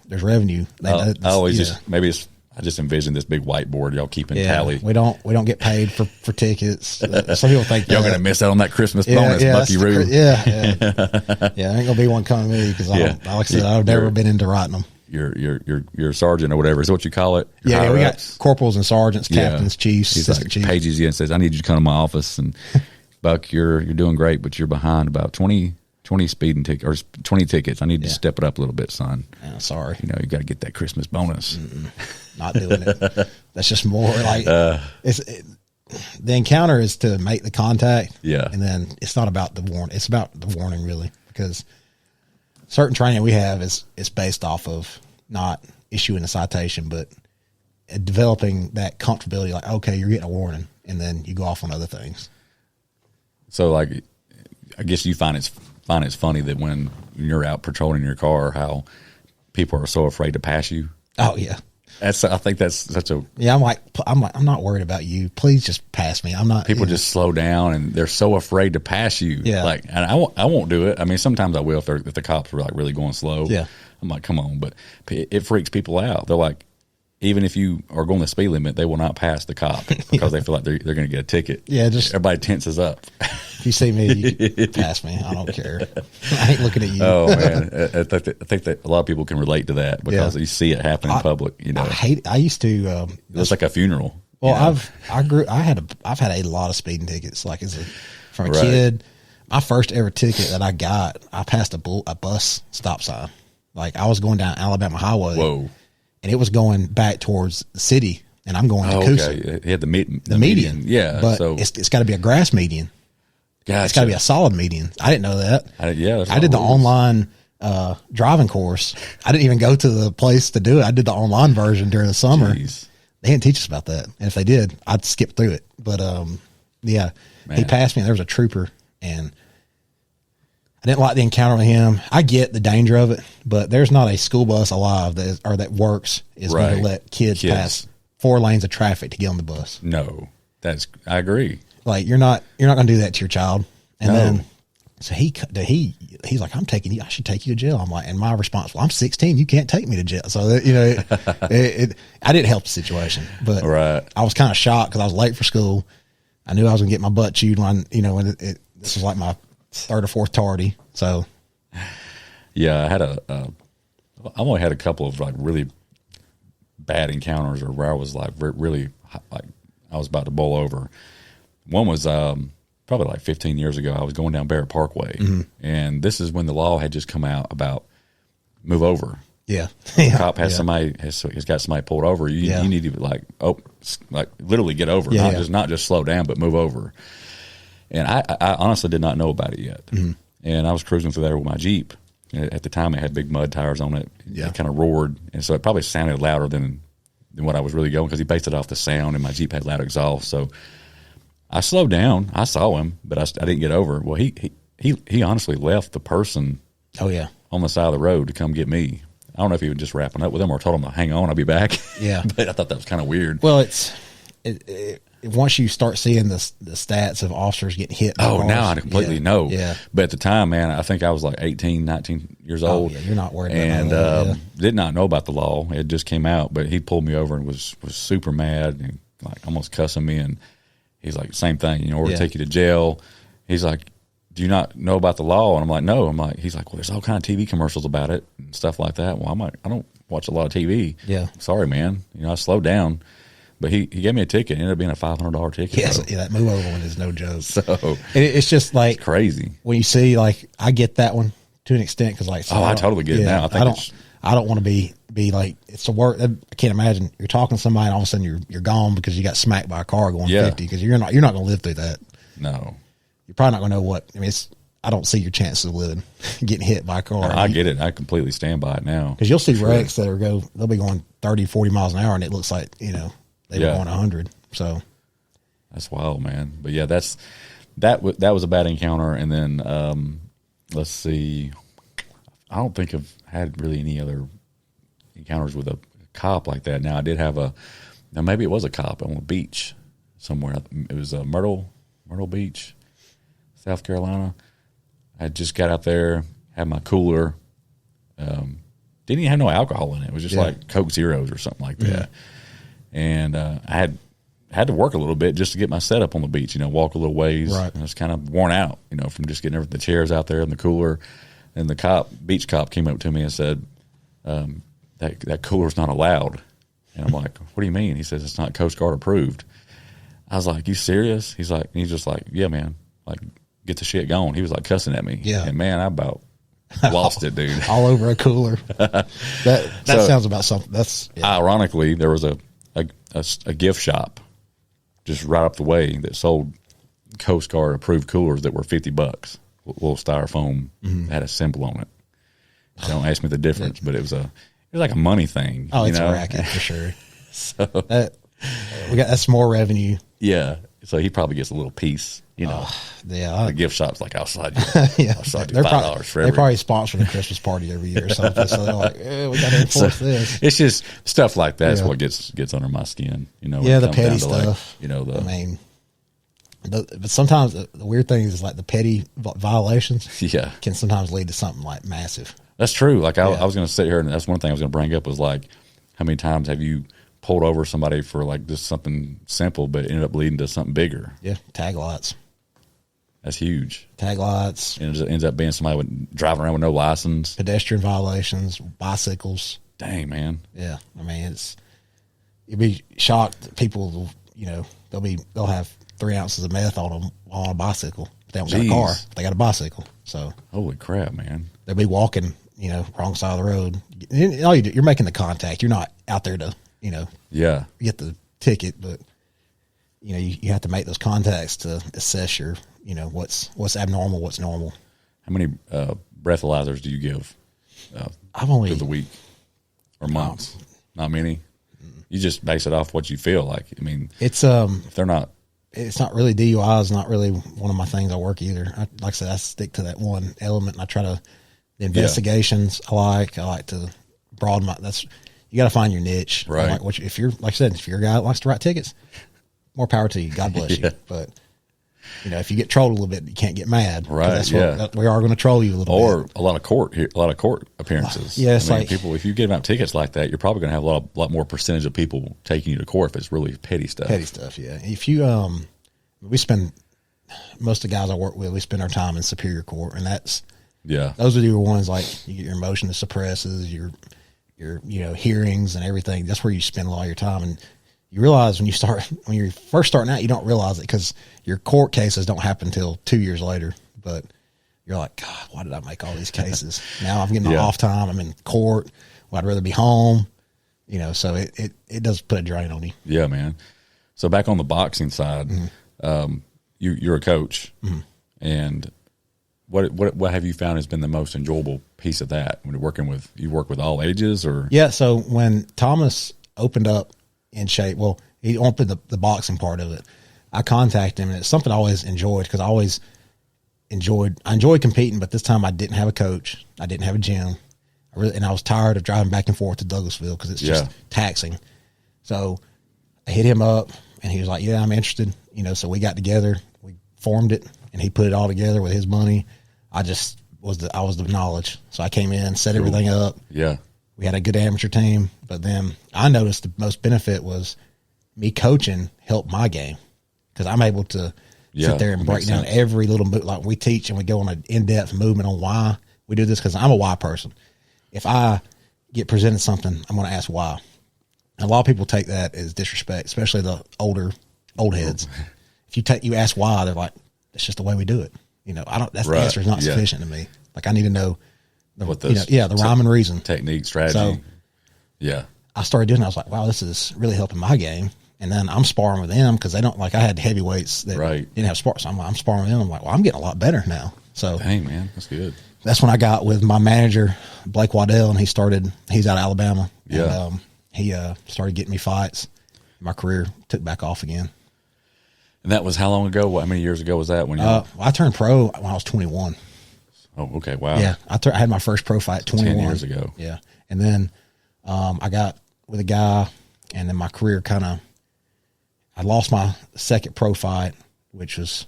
revenue. I always I just envisioned this big whiteboard, y'all keeping tally. We don't get paid for tickets. Some people think y'all gonna miss out on that Christmas bonus, Bucky Roo. Yeah, ain't gonna be one coming to me because like I said, I've never been into writing them. Your sergeant or whatever is what you call it. We got corporals and sergeants, captains, chiefs. He's like chiefs. pages you and says, "I need you to come to my office." And Buck, you're doing great, but you're behind about 20 speeding tickets or 20 tickets. I need to step it up a little bit, son. Yeah, sorry. You know, you got to get that Christmas bonus. Not doing it. That's just more like the encounter is to make the contact. Yeah. And then it's not about the warning. It's about the warning really, because certain training we have is based off of not issuing a citation, but developing that comfortability. Like, okay, you're getting a warning, and then you go off on other things. So like, I guess you find it's funny that when you're out patrolling your car, how people are so afraid to pass you. Oh yeah. I think that's such a I'm like I'm not worried about you. Please just pass me. I'm not. People just slow down and they're so afraid to pass you. Yeah. Like, and I won't do it. I mean, sometimes I will if the cops are like really going slow. Yeah. I'm like, come on, but it freaks people out. They're like, even if you are going the speed limit, they will not pass the cop because they feel like they're going to get a ticket. Yeah, just everybody tenses up. If you see me, you can pass me. I don't care. I ain't looking at you. Oh man, I think that a lot of people can relate to that because you see it happen in public. You know, I used to. It's like a funeral. Well, I've had a lot of speeding tickets. Like from a kid, my first ever ticket that I got, I passed a bus stop sign. Like I was going down Alabama Highway. Whoa. And it was going back towards the city, and I'm going to Courson. Okay. It had the median. Yeah. But it's got to be a grass median. Gotcha. It's got to be a solid median. I didn't know that. I did the online driving course. I didn't even go to the place to do it. I did the online version during the summer. Jeez. They didn't teach us about that. And if they did, I'd skip through it. But he passed me, and there was a trooper, and I didn't like the encounter with him. I get the danger of it, but there's not a school bus alive that works is going to let kids pass 4 lanes of traffic to get on the bus. No, I agree. Like you're not going to do that to your child. And then So he's like, I'm taking you. I should take you to jail. I'm like, and my response, well, I'm 16. You can't take me to jail. So I didn't help the situation, but I was kind of shocked because I was late for school. I knew I was gonna get my butt chewed when this was like my third or fourth tardy. So yeah, I had I only had a couple of like really bad encounters, or where I was like really like I was about to bowl over. One was probably like 15 years ago. I was going down Barrett Parkway, and this is when the law had just come out about move over. Yeah, the cop has somebody has got somebody pulled over. You need to like literally get over, not just slow down, but move over. And I honestly did not know about it yet. And I was cruising through there with my Jeep. At the time, it had big mud tires on it. It kind of roared, and so it probably sounded louder than what I was really going, because he based it off the sound, and my Jeep had loud exhaust. So I slowed down. I saw him, but I didn't get over. Well, he honestly left the person on the side of the road to come get me. I don't know if he was just wrapping up with him or told him to hang on, I'll be back. Yeah. But I thought that was kind of weird. Well, once you start seeing the stats of officers getting hit. Oh, now I completely know. Yeah. But at the time, man, I think I was like 18, 19 years old. Yeah, you're not worried about that. And did not know about the law. It just came out, but he pulled me over and was super mad and like almost cussing me. And he's like, same thing, we're going to take you to jail. He's like, do you not know about the law? And I'm like, no. He's like, well, there's all kind of TV commercials about it and stuff like that. Well, I'm like, I don't watch a lot of TV. Yeah. Sorry, man. I slowed down. But he gave me a ticket. It ended up being a $500 ticket. Yes, that move over one is no joke. So it's just like it's crazy when you see, like, I get that one to an extent because like I totally get it now. I don't want to be like, it's the work. I can't imagine you're talking to somebody and all of a sudden you're gone because you got smacked by a car going 50, because you're not going to live through that. No, you're probably not going to know what. I mean, I don't see your chances of living getting hit by a car. No, I get it. I completely stand by it now. Because you'll see wrecks that they'll be going 30, 40 miles an hour, and it looks like they were going 100. So that's wild, man. But yeah, that was a bad encounter. And then let's see, I don't think I've had really any other encounters with a cop like that. Now I did have now maybe it was a cop on a beach somewhere. It was Myrtle Beach, South Carolina. I just got out there, had my cooler. Didn't even have no alcohol in it. It was just like Coke Zeros or something like that. And I had to work a little bit just to get my setup on the beach, walk a little ways. Right. And I was kind of worn out, from just getting the chairs out there in the cooler. And the beach cop came up to me and said, that cooler's not allowed. And I'm like, what do you mean? He says, it's not Coast Guard approved. I was like, you serious? He's just like, yeah, man, like, get the shit going. He was like cussing at me. Yeah. And man, I about lost it, dude. All over a cooler. That sounds about something. That's ironically, there was a gift shop just right up the way that sold Coast Guard approved coolers that were $50, little styrofoam that had a symbol on it. Don't ask me the difference, but it was like a money thing. Oh, it's a racket for sure. So that's more revenue. Yeah. So he probably gets a little piece, the gift shop's like, I'll slide you $5 for every. They probably sponsor the Christmas party every year or something. So they're like, we got to enforce this. It's just stuff like that's what gets under my skin. The petty stuff. I mean, but sometimes the weird thing is like the petty violations. Can sometimes lead to something like massive. That's true. Like I was going to sit here, and that's one thing I was going to bring up was like, how many times have you pulled over somebody for like just something simple, but it ended up leading to something bigger? Yeah, tag lights. That's huge. Tag lights. And it ends up being somebody driving around with no license. Pedestrian violations, bicycles. Dang, man. Yeah, I mean, you'd be shocked that people, they'll have 3 ounces of meth on them on a bicycle. They don't got a car. They got a bicycle. So holy crap, man. They'll be walking, wrong side of the road. And all you're making the contact. You're not out there to, get the ticket, but you have to make those contacts to assess your, what's abnormal, what's normal. How many breathalyzers do you give? I've only through the week or months. Not many. You just base it off what you feel like. I mean, it's if they're not. It's not really DUI is not really one of my things I work either. Like I said, I stick to that one element. And I try to the investigations. I like to broaden my. You got to find your niche. Right. If you're like I said, if you're a guy that likes to write tickets, more power to you. God bless you. But if you get trolled a little bit, you can't get mad. Right. That's what we are going to troll you a little or bit. a lot of court appearances. Yeah, it's like people. If you give out tickets like that, you're probably going to have a lot more percentage of people taking you to court if it's really petty stuff. Petty stuff. Yeah. If you we spend most of the guys I work with, we spend our time in Superior Court, and those are your ones like you get your motion to suppresses, your hearings and everything. That's where you spend a lot of your time. And you realize when you're first starting out, you don't realize it because your court cases don't happen until 2 years later. But you're like, God, why did I make all these cases? Now I'm getting off time. I'm in court. Well, I'd rather be home. So it does put a drain on you. Yeah, man. So back on the boxing side, you're a coach, and what have you found has been the most enjoyable piece of that when you're you work with all ages or? Yeah. So when Thomas opened up in shape, well, he opened the boxing part of it. I contacted him, and it's something I always enjoyed because I enjoyed competing, but this time I didn't have a coach. I didn't have a gym. And I was tired of driving back and forth to Douglasville because it's just taxing. So I hit him up, and he was like, yeah, I'm interested. So we got together, we formed it, and he put it all together with his money. I was the knowledge. So I came in, set everything up. Yeah. We had a good amateur team, but then I noticed the most benefit was me coaching helped my game because I'm able to sit there and break down every little move. Like we teach and we go on an in-depth movement on why we do this because I'm a why person. If I get presented something, I'm going to ask why. And a lot of people take that as disrespect, especially the old heads. If you ask why, they're like, "That's just the way we do it." The answer is not sufficient to me. Like I need to know the rhyme and reason, technique, strategy. So I started doing it. I was like, wow, this is really helping my game. And then I'm sparring with them because they don't I had heavyweights that didn't have spar. So I'm sparring with them. I'm like, well, I'm getting a lot better now. So dang, man, that's good. That's when I got with my manager, Blake Waddell, and he's out of Alabama. Yeah. And, he started getting me fights. My career took back off again. And that was how long ago? How many years ago was that? When I turned pro when I was 21. Oh, okay. Wow. Yeah. I had my first pro fight at 21. 10 years ago. Yeah. And then I got with a guy, and then my career I lost my second pro fight, which was,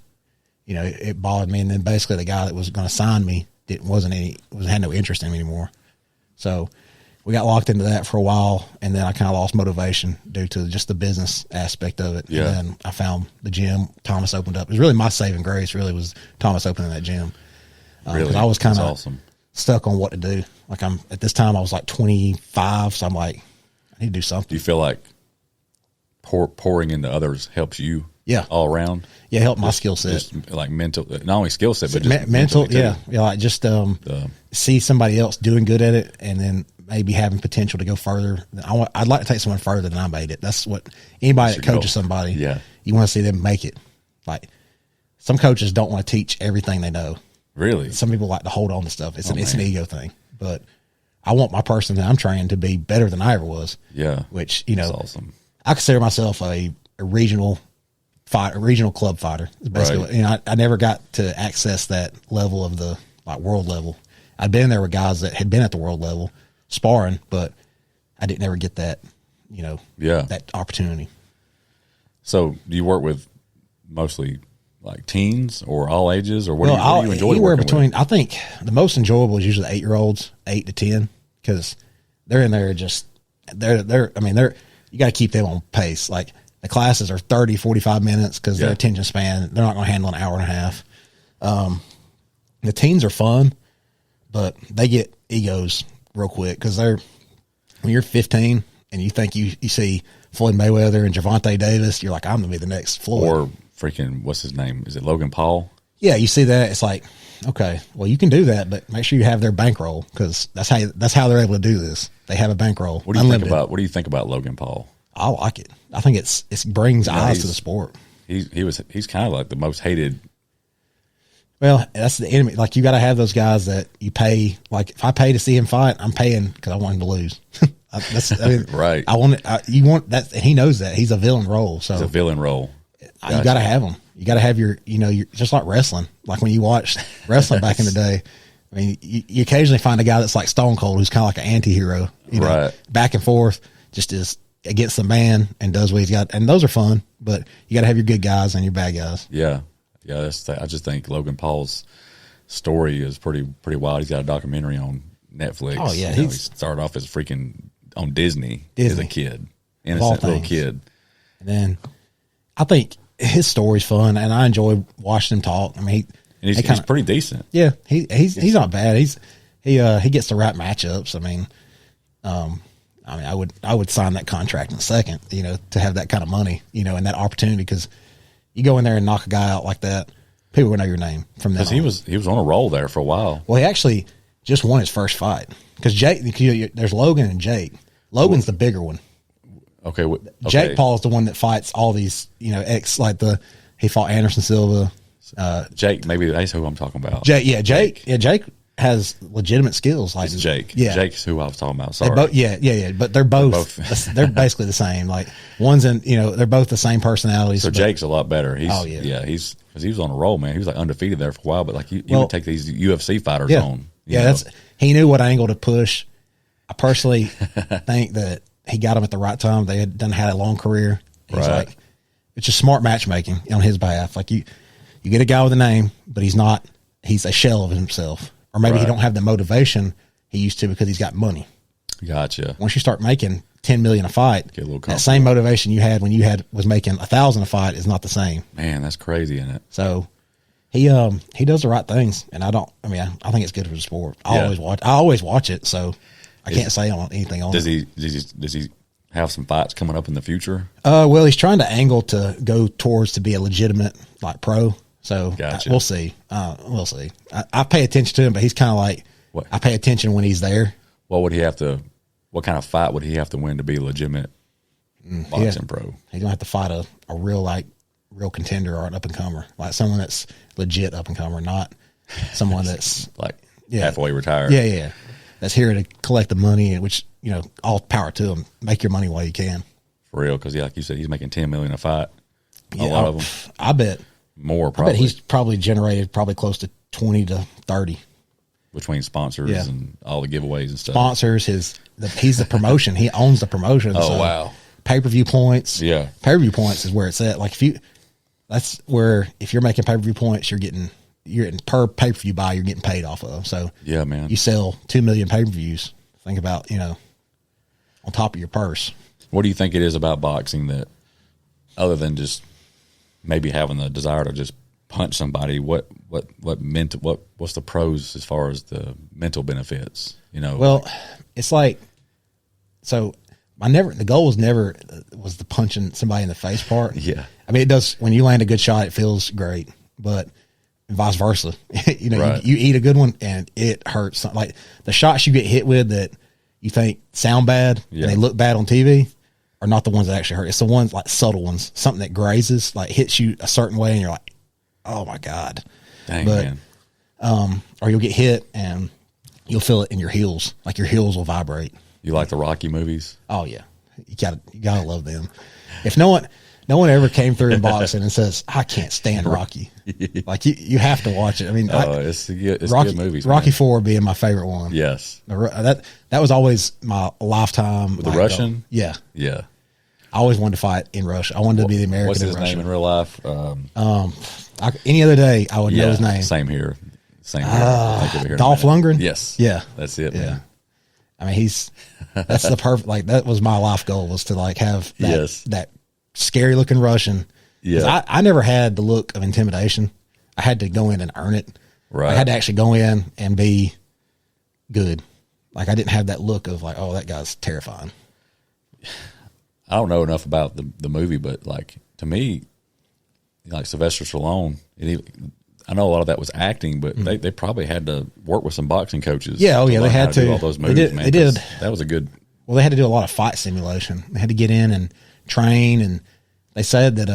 it bothered me. And then basically the guy that was going to sign me had no interest in me anymore. So we got locked into that for a while, and then I kind of lost motivation due to just the business aspect of it. Yeah. And then I found the gym. Thomas opened up. It was really my saving grace. Really was Thomas opening that gym. Because I was kind of stuck on what to do. Like at this time I was like 25, so I'm like, I need to do something. Do you feel like pouring into others helps you? Yeah, all around. Yeah, help my skill set. Just like mental, not only skill set, but just mental. Yeah, like just see somebody else doing good at it, and then maybe having potential to go further. I'd like to take someone further than I made it. That's what anybody that coaches somebody. Yeah, you want to see them make it. Like some coaches don't want to teach everything they know. Really, some people like to hold on to stuff. It's an ego thing, but I want my person that I'm training to be better than I ever was. Yeah, which that's awesome. I consider myself a regional fighter, a regional club fighter. Basically, I never got to access that level of the world level. I'd been there with guys that had been at the world level sparring, but I didn't ever get that, that opportunity. So, do you work with mostly like teens or all ages, or what do you enjoy working with? I think the most enjoyable is usually 8-year-olds, 8 to 10, because they're in there you got to keep them on pace. Like the classes are 30, 45 minutes because their attention span, they're not going to handle an hour and a half. The teens are fun, but they get egos real quick because when you're 15 and you think you see Floyd Mayweather and Gervonta Davis, you're like, I'm going to be the next Floyd. Or freaking, what's his name? Is it Logan Paul? Yeah, you see that. It's like, okay, well, you can do that, but make sure you have their bankroll because that's how they're able to do this. They have a bankroll. What do you think about Logan Paul? I like it. I think it brings eyes to the sport. He's kind of like the most hated. Well, that's the enemy. Like you got to have those guys that you pay. Like if I pay to see him fight, I'm paying because I want him to lose. Right. You want that, and he knows that he's a villain role. So it's a villain role. Gotcha. You got to have him. You got to have your just like wrestling. Like when you watch wrestling back in the day. I mean, you occasionally find a guy that's like Stone Cold, who's kind of like an anti-hero. Right. Back and forth, just is against the man and does what he's got. And those are fun, but you got to have your good guys and your bad guys. Yeah. Yeah, I just think Logan Paul's story is pretty wild. He's got a documentary on Netflix. Oh yeah, he started off as freaking on Disney as a kid, innocent little kid. And then I think his story's fun, and I enjoy watching him talk. I mean, he's pretty decent. Yeah, he's not bad. He gets the right matchups. I would sign that contract in a second, to have that kind of money, and that opportunity, because you go in there and knock a guy out like that, people will know your name from that. Because he was on a roll there for a while. Well, he actually just won his first fight, because there's Logan and Jake. Logan's the bigger one. Okay. Jake Paul's the one that fights all these, he fought Anderson Silva. Jake, maybe that's who I'm talking about. Jake has legitimate skills. It's Jake. Yeah. Jake's who I was talking about. Sorry. But they're both they're basically the same. Like one's they're both the same personalities. So Jake's a lot better. He was on a roll, man. He was like undefeated there for a while, but like you would take these UFC fighters on. He knew what angle to push. I personally think that he got him at the right time. They had had a long career. He's like, it's just smart matchmaking on his behalf. Like you get a guy with a name, but he's a shell of himself. Or maybe he don't have the motivation he used to because he's got money. Gotcha. Once you start making $10 million a fight, that same motivation you had when was making $1,000 a fight is not the same. Man, that's crazy, isn't it? So he does the right things, and I think it's good for the sport. I always watch it, so I can't say on anything on it. Does he have some fights coming up in the future? Well, he's trying to angle to go towards to be a legitimate pro. So gotcha. We'll see. We'll see. I pay attention to him, but he's kind of like, I pay attention when he's there. What kind of fight would he have to win to be a legitimate boxing pro? He's gonna have to fight a real contender or an up and comer, like someone that's legit up and comer, not someone that's like halfway retired. Yeah. That's here to collect the money, which all power to him. Make your money while you can. For real, because like you said, he's making $10 million a fight. A lot of them. I bet. More probably. I bet he's probably generated close to 20 to 30 between sponsors and all the giveaways and stuff. Sponsors, he's the promotion. He owns the promotion. Oh, wow. Pay-per-view points. Yeah. Pay-per-view points is where it's at. Like that's where if you're making pay-per-view points, you're getting per pay-per-view buy, you're getting paid off of. So yeah, man. You sell 2 million pay-per-views. Think about, on top of your purse. What do you think it is about boxing that, other than just maybe having the desire to just punch somebody, what's the pros as far as the mental benefits? Well, it's like, so the goal was never the punching somebody in the face part. Yeah. I mean, it does, when you land a good shot, it feels great, but vice versa. You eat a good one and it hurts. Like the shots you get hit with that you think sound bad and they look bad on TV are not the ones that actually hurt. It's the ones like subtle ones, something that grazes, like hits you a certain way and you're like, oh my God. Dang, man. Or you'll get hit and you'll feel it in your heels. Like your heels will vibrate. You like the Rocky movies? Oh yeah. You gotta love them. If no one ever came through in boxing and says, I can't stand Rocky. Like you have to watch it. I mean, it's good movies. Rocky IV being my favorite one. Yes. That was always my lifetime. With the Russian? Yeah. Yeah. I always wanted to fight in Russia. I wanted to be the American. What's his name in real life? Any other day I would know his name. Same here. Dolph Lundgren? Yes. Yeah. That's it, man. Yeah. I mean, that's the perfect, like that was my life goal, was to like have that scary looking Russian. Yeah. I never had the look of intimidation. I had to go in and earn it. Right. I had to actually go in and be good. Like I didn't have that look of like, oh, that guy's terrifying. I don't know enough about the movie, but like to me, like Sylvester Stallone, I know a lot of that was acting, but they probably had to work with some boxing coaches. Yeah, they had to do all those movies. They did. That was a good. Well, they had to do a lot of fight simulation. They had to get in and train, and they said that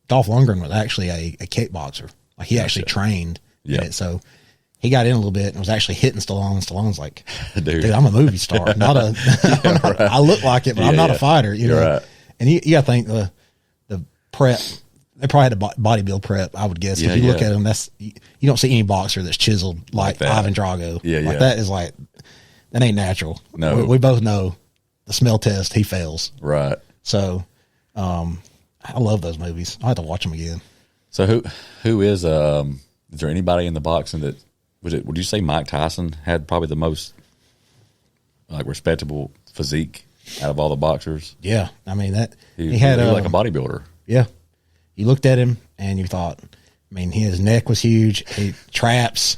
Dolph Lundgren was actually a kickboxer. Like he actually trained in it, so he got in a little bit and was actually hitting Stallone. Stallone's like, dude, I'm a movie star, not a. Right. I look like it, but I'm not a fighter. You know, right. And you got to think the prep. They probably had a bodybuild prep, I would guess. If you look at them, you don't see any boxer that's chiseled like Ivan Drago. That is like, that ain't natural. No, we both know the smell test. He fails. Right. So, I love those movies. I have to watch them again. So who is there anybody in the boxing that would you say Mike Tyson had probably the most like respectable physique out of all the boxers? Yeah, I mean he had like a bodybuilder. Yeah, you looked at him and you thought, I mean, his neck was huge, traps,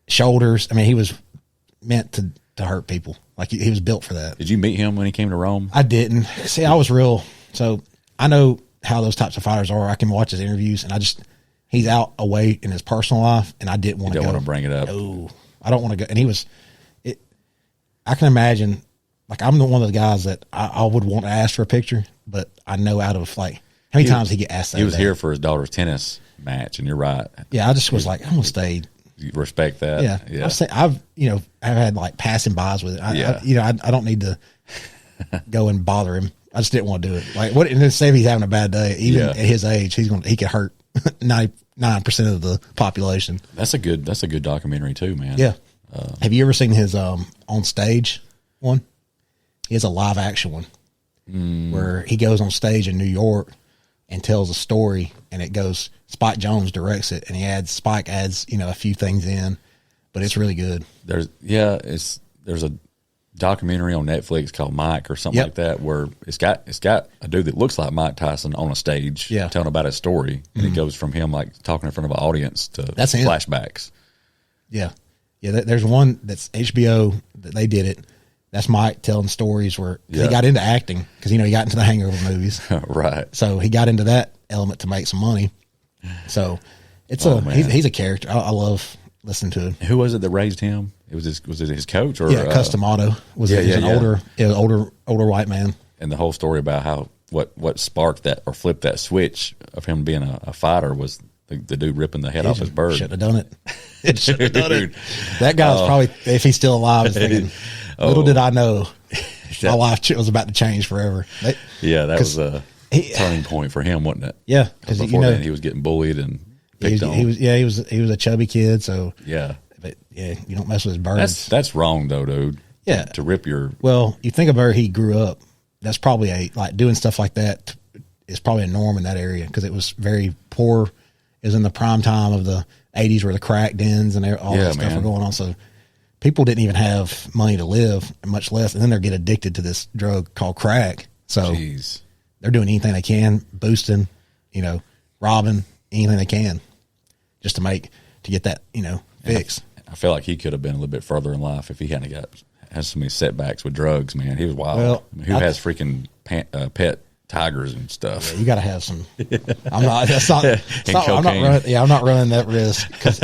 shoulders. I mean, he was meant to hurt people. Like he was built for that. Did you meet him when he came to Rome? I didn't. See, I was real. So I know how those types of fighters are. I can watch his interviews, and he's out away in his personal life, and I didn't want to go. Don't want to bring it up. No, I don't want to go. And I can imagine, like, I'm one of the guys that I would want to ask for a picture, but I know out of like how many times he get asked that. He was here for his daughter's tennis match, and you're right. Yeah, I just was like, I'm gonna stay. You respect that. Yeah. I've had like passing bys with it. I don't need to go and bother him. I just didn't want to do it. Like what? And then say if he's having a bad day, even at his age, he could hurt 99% of the population. That's a good documentary too, man. Yeah. Have you ever seen his on stage one? He has a live action one where he goes on stage in New York and tells a story, and it goes. Spike Jones directs it, and Spike adds a few things in, but it's really good. There's a documentary on Netflix called Mike or something like that, where it's got a dude that looks like Mike Tyson on a stage telling about his story, and it goes from him like talking in front of an audience to flashbacks. Yeah. There's one that's HBO that they did it. That's Mike telling stories where he got into acting because he got into the Hangover movies, right? So he got into that element to make some money. So it's he's a character. I love listening to him. Who was it that raised him? Was it his coach or Custom Auto was an older white man. And the whole story about how what sparked that or flipped that switch of him being a fighter was the dude ripping the head off his bird. Should have done it. It should have done it. That guy's probably, if he's still alive, is thinking, little did I know my life was about to change forever. That was a turning point for him, wasn't it? Yeah, because before then he was getting bullied and picked on. He was a chubby kid, so but you don't mess with his birds. That's wrong though, dude. Yeah, to rip your. Well, you think of where he grew up. That's probably like doing stuff like that is probably a norm in that area because it was very poor. It was in the prime time of the 80s where the crack dens and all that stuff were going on. So people didn't even have money to live, much less, and then they get addicted to this drug called crack. So they're doing anything they can, boosting, robbing, anything they can just to get that, fixed. I feel like he could have been a little bit further in life if he hadn't had so many setbacks with drugs, man. He was wild. Well, who has freaking pet tigers and stuff? Yeah, you got to have some. I'm not running that risk because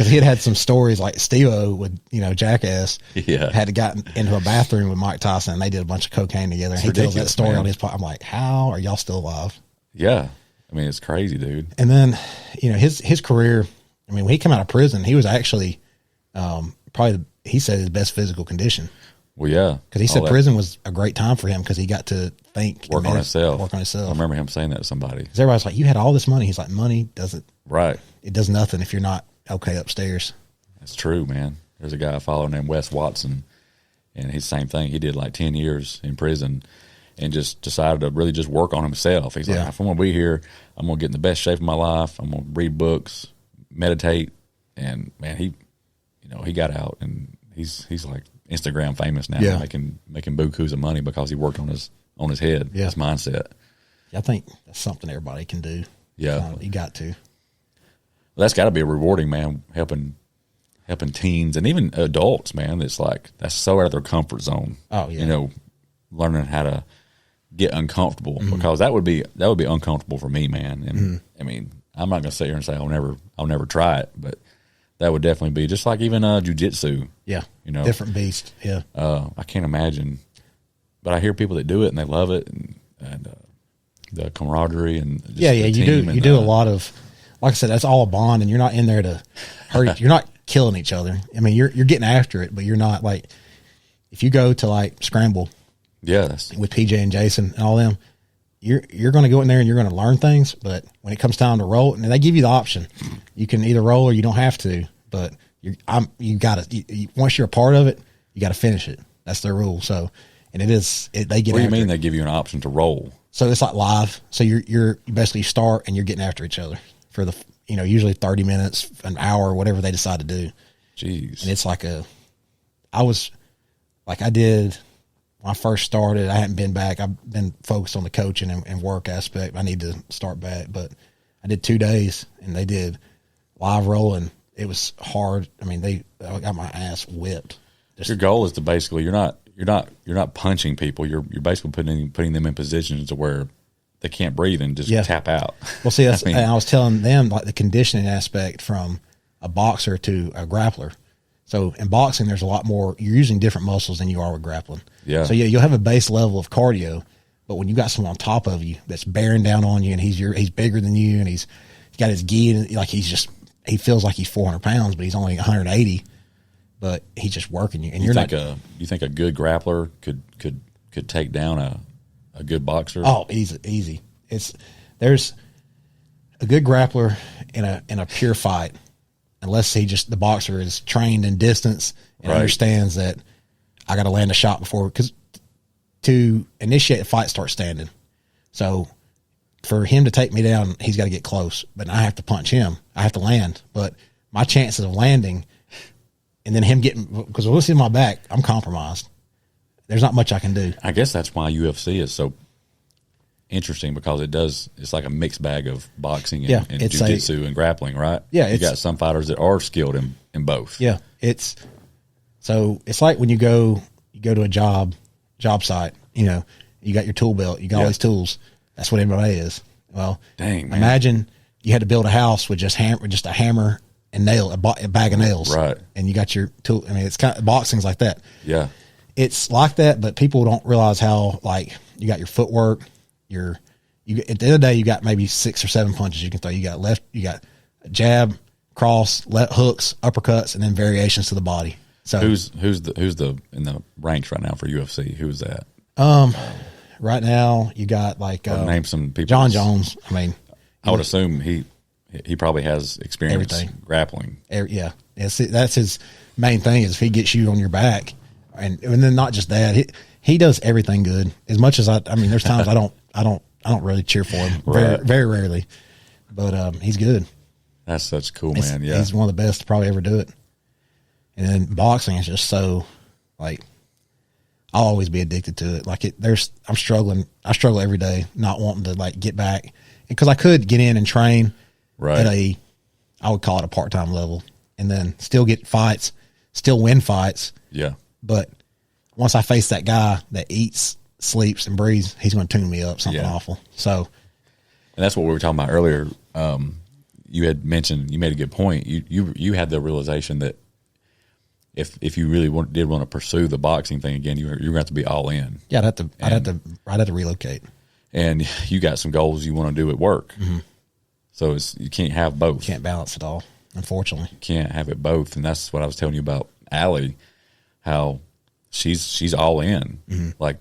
he had some stories like Steve-O with Jackass. Yeah, had gotten into a bathroom with Mike Tyson and they did a bunch of cocaine together. And he tells that story on his podcast. I'm like, how are y'all still alive? Yeah, I mean it's crazy, dude. And then his career. I mean, when he came out of prison, he was actually probably he said his best physical condition. Well, yeah, because he said prison was a great time for him because he got to work on himself. I remember him saying that to somebody. Because everybody's like, "You had all this money." He's like, "Money doesn't It does nothing if you're not okay upstairs." That's true, man. There's a guy I follow named Wes Watson, and he's the same thing. He did like 10 years in prison and just decided to really just work on himself. He's like, if I'm going to be here, I'm going to get in the best shape of my life. I'm going to read books, meditate, and man, he got out and he's like Instagram famous now, making bukus of money because he worked on his head, his mindset. I think that's something everybody can do. Yeah, you got to. Well, that's got to be rewarding, man. Helping teens and even adults, man. That's so out of their comfort zone. Oh yeah, learning how to get uncomfortable because that would be uncomfortable for me, man. And I mean, I'm not going to sit here and say I'll never try it, but that would definitely be just like even jujitsu. Yeah, different beast. Yeah, I can't imagine, but I hear people that do it and they love it and the camaraderie and just you do a lot of, like I said, that's all a bond, and you're not in there to hurt. You're not killing each other. I mean, you're getting after it, but you're not like if you go to like Scramble, with PJ and Jason and all them. You're going to go in there and you're going to learn things, but when it comes time to roll, and they give you the option, you can either roll or you don't have to. But you got to once you're a part of it, you got to finish it. That's their rule. So, and it is they get. What do you mean they give you an option to roll? So it's like live. So you basically start and you're getting after each other for the, usually 30 minutes, an hour, whatever they decide to do. Jeez. And it's like I did when I first started. I hadn't been back. I've been focused on the coaching and work aspect. I need to start back, but I did 2 days and they did live rolling. It was hard. I mean, I got my ass whipped. Your goal is to basically, you're not punching people. You're basically putting them in positions to where they can't breathe and just tap out. Well, see, that's, and I was telling them like the conditioning aspect from a boxer to a grappler. So in boxing, there's a lot more. You're using different muscles than you are with grappling. Yeah. So you'll have a base level of cardio, but when you got someone on top of you that's bearing down on you, and he's bigger than you, and he's got his gi, and like he feels like he's 400 pounds, but he's only 180. But he's just working you, and you think a good grappler could take down a good boxer? Oh, easy. There's a good grappler in a pure fight, unless the boxer is trained in distance and understands that I got to land a shot because to initiate a fight, start standing. So for him to take me down, he's got to get close, but I have to punch him. I have to land, but my chances of landing and then him getting, because once he's in my back, I'm compromised. There's not much I can do. I guess that's why UFC is so interesting, because it's like a mixed bag of boxing and jiu-jitsu and grappling, right? Yeah. You got some fighters that are skilled in both. Yeah. It's like when you go to a job site, you got your tool belt, you got all these tools. That's what MMA is. Well, dang, man. Imagine you had to build a house with just a hammer and nail, a bag of nails. Right. And you got your tool. I mean, it's kind of, boxing's like that. Yeah. It's like that, but people don't realize how, like, you got your footwork, at the end of the day, you got maybe 6 or 7 punches you can throw. You got you got a jab, cross, hooks, uppercuts, and then variations to the body. So who's the in the ranks right now for UFC? Who's that? Right now you got name some people. John Jones. I mean, I would assume he probably has experience grappling. Yeah, that's his main thing, is if he gets you on your back, and then not just that, he does everything good. As much as I mean, there's times I don't really cheer for him, very, very rarely, but he's good. That's such cool, man. Yeah, he's one of the best to probably ever do it. And then boxing is just so, like, I'll always be addicted to it. Like I'm struggling. I struggle every day, not wanting to like get back, because I could get in and train at I would call it a part-time level, and then still get fights, still win fights. Yeah. But once I face that guy that eats, sleeps, and breathes, he's going to tune me up something awful. So, and that's what we were talking about earlier. You had mentioned, you made a good point. You had the realization that if you really did want to pursue the boxing thing again, you're going to have to be all in. Yeah, I'd have to relocate. And you got some goals you want to do at work. Mm-hmm. So you can't have both. You can't balance it all, unfortunately. You can't have it both. And that's what I was telling you about Allie, how she's all in. Mm-hmm. Like,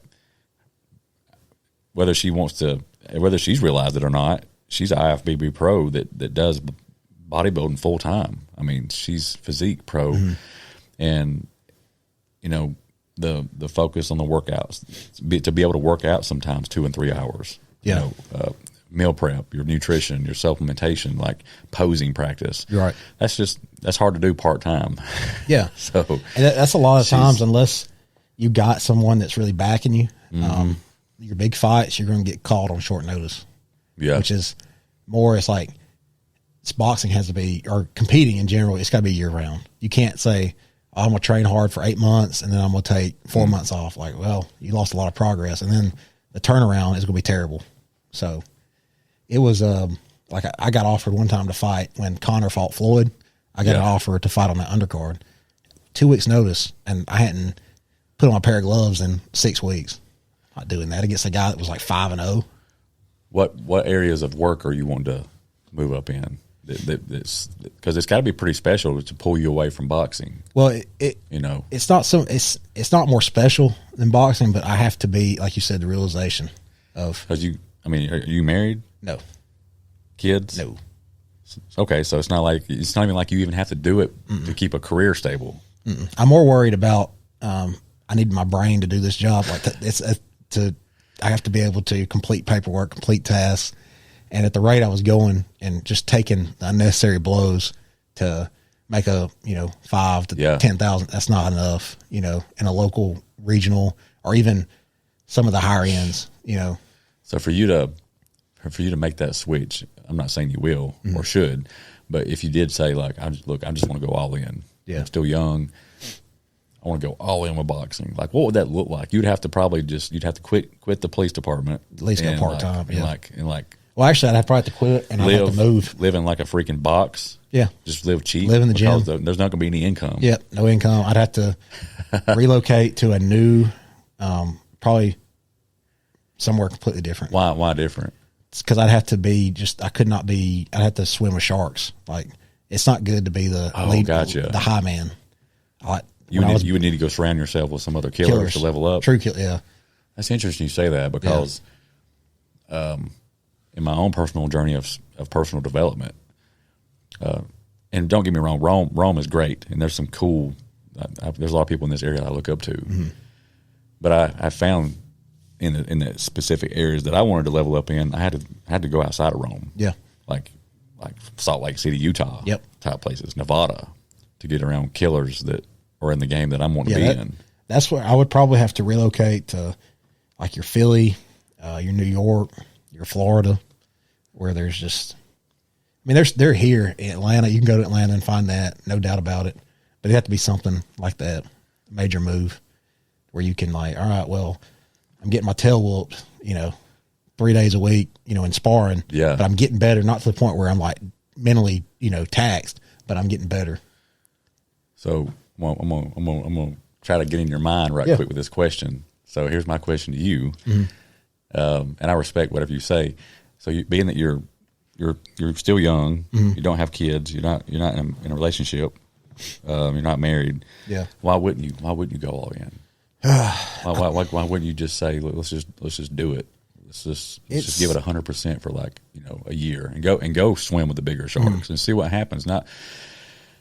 whether she's realized it or not, she's an IFBB pro that does bodybuilding full time. I mean, she's physique pro. Mm-hmm. And, the focus on the workouts, to be able to work out sometimes 2 and 3 hours. Yeah. Meal prep, your nutrition, your supplementation, like posing practice. Right. That's hard to do part time. Yeah. So, and that's a lot of times, unless you got someone that's really backing you. Mm-hmm. Your big fights, you're going to get called on short notice. Yeah. Which is more, it's like, boxing has to be, or competing in general, it's got to be year round. You can't say, I'm going to train hard for 8 months and then I'm going to take 4 months off. Like, well, you lost a lot of progress, and then the turnaround is going to be terrible. So it was like I got offered one time to fight when Conor fought Floyd. I got an offer to fight on that undercard. 2 weeks notice, and I hadn't put on a pair of gloves in 6 weeks. Not doing that against a guy that was like 5-0. What areas of work are you wanting to move up in? Because it's got to be pretty special to pull you away from boxing. Well, it's not more special than boxing, but I have to be, like you said, the realization of. Because are you married? No. Kids? No. Okay, so it's not even like you even have to do it to keep a career stable. I'm more worried about I need my brain to do this job. Like it's to I have to be able to complete paperwork, complete tasks. And at the rate I was going and just taking the unnecessary blows to make a, 5 to 10,000, that's not enough, in a local, regional, or even some of the higher ends, So for you to make that switch, I'm not saying you will or should, but if you did say like, I just want to go all in. Yeah. I'm still young. I want to go all in with boxing. Like, what would that look like? You'd have to quit the police department. At least go part-time. Well, actually, I'd probably have to quit and I'd have to move. Live in like a freaking box. Yeah. Just live cheap. Live in the gym. There's not going to be any income. Yep. No income. I'd have to relocate to a new, probably somewhere completely different. Why different? It's because I'd have to be I'd have to swim with sharks. Like, it's not good to be the lead, the high man. You would need to go surround yourself with some other killers to level up. True kill, yeah. That's interesting you say that because in my own personal journey of personal development, and don't get me wrong, Rome is great, and there's some cool. There's a lot of people in this area that I look up to, but I found in the specific areas that I wanted to level up in, I had to go outside of Rome. Yeah, like Salt Lake City, Utah, type places, Nevada, to get around killers that are in the game that I'm wanting to be in. That's where I would probably have to relocate to, like your Philly, your New York, your Florida, where there's just, they're here in Atlanta. You can go to Atlanta and find that, no doubt about it. But it have to be something like that, major move, where you can all right, well, I'm getting my tail whooped, 3 days a week, in sparring. Yeah. But I'm getting better, not to the point where I'm like mentally, taxed, but I'm getting better. So I'm gonna try to get in your mind quick with this question. So here's my question to you, and I respect whatever you say. So being that you're still young, you don't have kids, you're not in a relationship, you're not married. Yeah. Why wouldn't you go all in? why wouldn't you just say, look, let's just do it. Let's just give it 100% for a year and go swim with the bigger sharks and see what happens.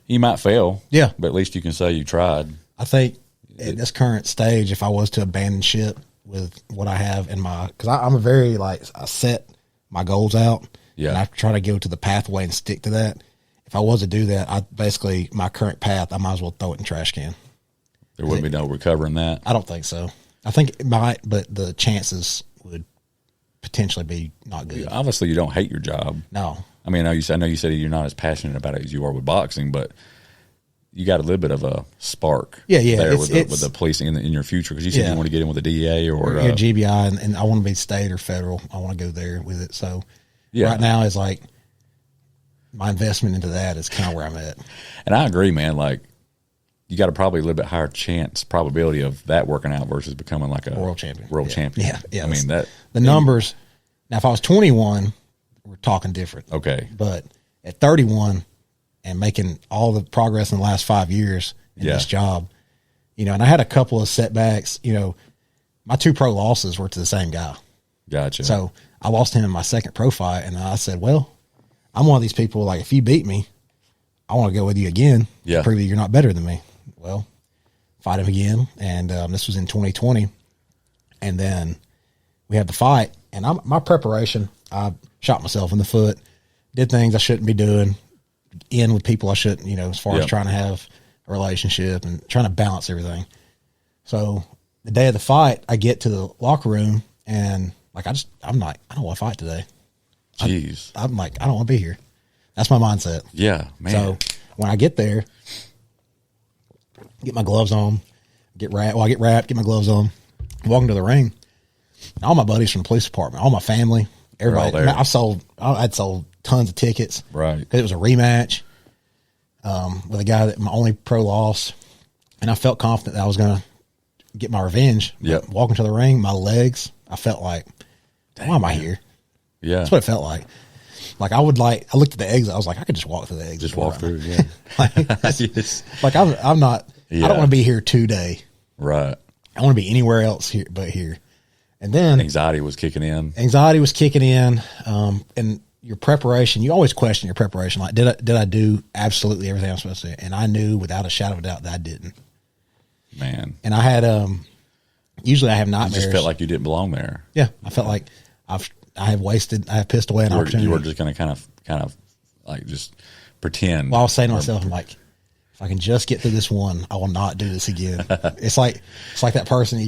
You might fail, but at least you can say you tried. I think at this current stage, if I was to abandon ship with what I have in because I'm a very I set my goals out, and I try to go to the pathway and stick to that. If I was to do that, my current path, I might as well throw it in the trash can. There wouldn't be no recovering that. I don't think so. I think it might, but the chances would potentially be not good. Obviously, you don't hate your job. No. I know you said you're not as passionate about it as you are with boxing, but you got a little bit of a spark there with the policing in your future, because you said you want to get in with the DEA or GBI, and I want to be state or federal. I want to go there with it. So right now is my investment into that is kind of where I'm at. And I agree, man. You got probably a little bit higher probability of that working out versus becoming a world champion. Yeah. The numbers. Now, if I was 21, we're talking different. Okay. But at 31 and making all the progress in the last 5 years in this job, and I had a couple of setbacks. My 2 pro losses were to the same guy. Gotcha. So I lost him in my second pro fight, and I said, well, I'm one of these people, if you beat me, I want to go with you again. Yeah. Prove that you're not better than me. Well, fight him again, and this was in 2020. And then we had the fight, and my preparation, I shot myself in the foot, did things I shouldn't be doing, in with people I shouldn't, as far as trying to have a relationship and trying to balance everything. So the day of the fight, I get to the locker room, and I'm like, I don't want to fight today. Jeez. I'm like, I don't want to be here. That's my mindset. Yeah, man. So when I get there, get my gloves on, get wrapped, get my gloves on, walk into the ring. All my buddies from the police department, all my family, everybody. I'd sold tons of tickets. Right. Because it was a rematch with a guy that my only pro loss. And I felt confident that I was going to get my revenge. Yep. Walking to the ring, my legs, I felt like, why am I here? Yeah. That's what it felt like. I looked at the exit. I was like, I could just walk through the exit. Just walk through, yeah. I'm not, I don't want to be here today. Right. I want to be anywhere else here but here. And then anxiety was kicking in. And your preparation, you always question your preparation. Did I do absolutely everything I'm supposed to do? And I knew without a shadow of a doubt that I didn't. Man. And I had You have nightmares. just felt like you didn't belong there. Yeah, I felt like I have pissed away an opportunity. You were just going to kind of like just pretend. Well, I was saying to myself, I'm like, if I can just get through this one, I will not do this again. It's like that person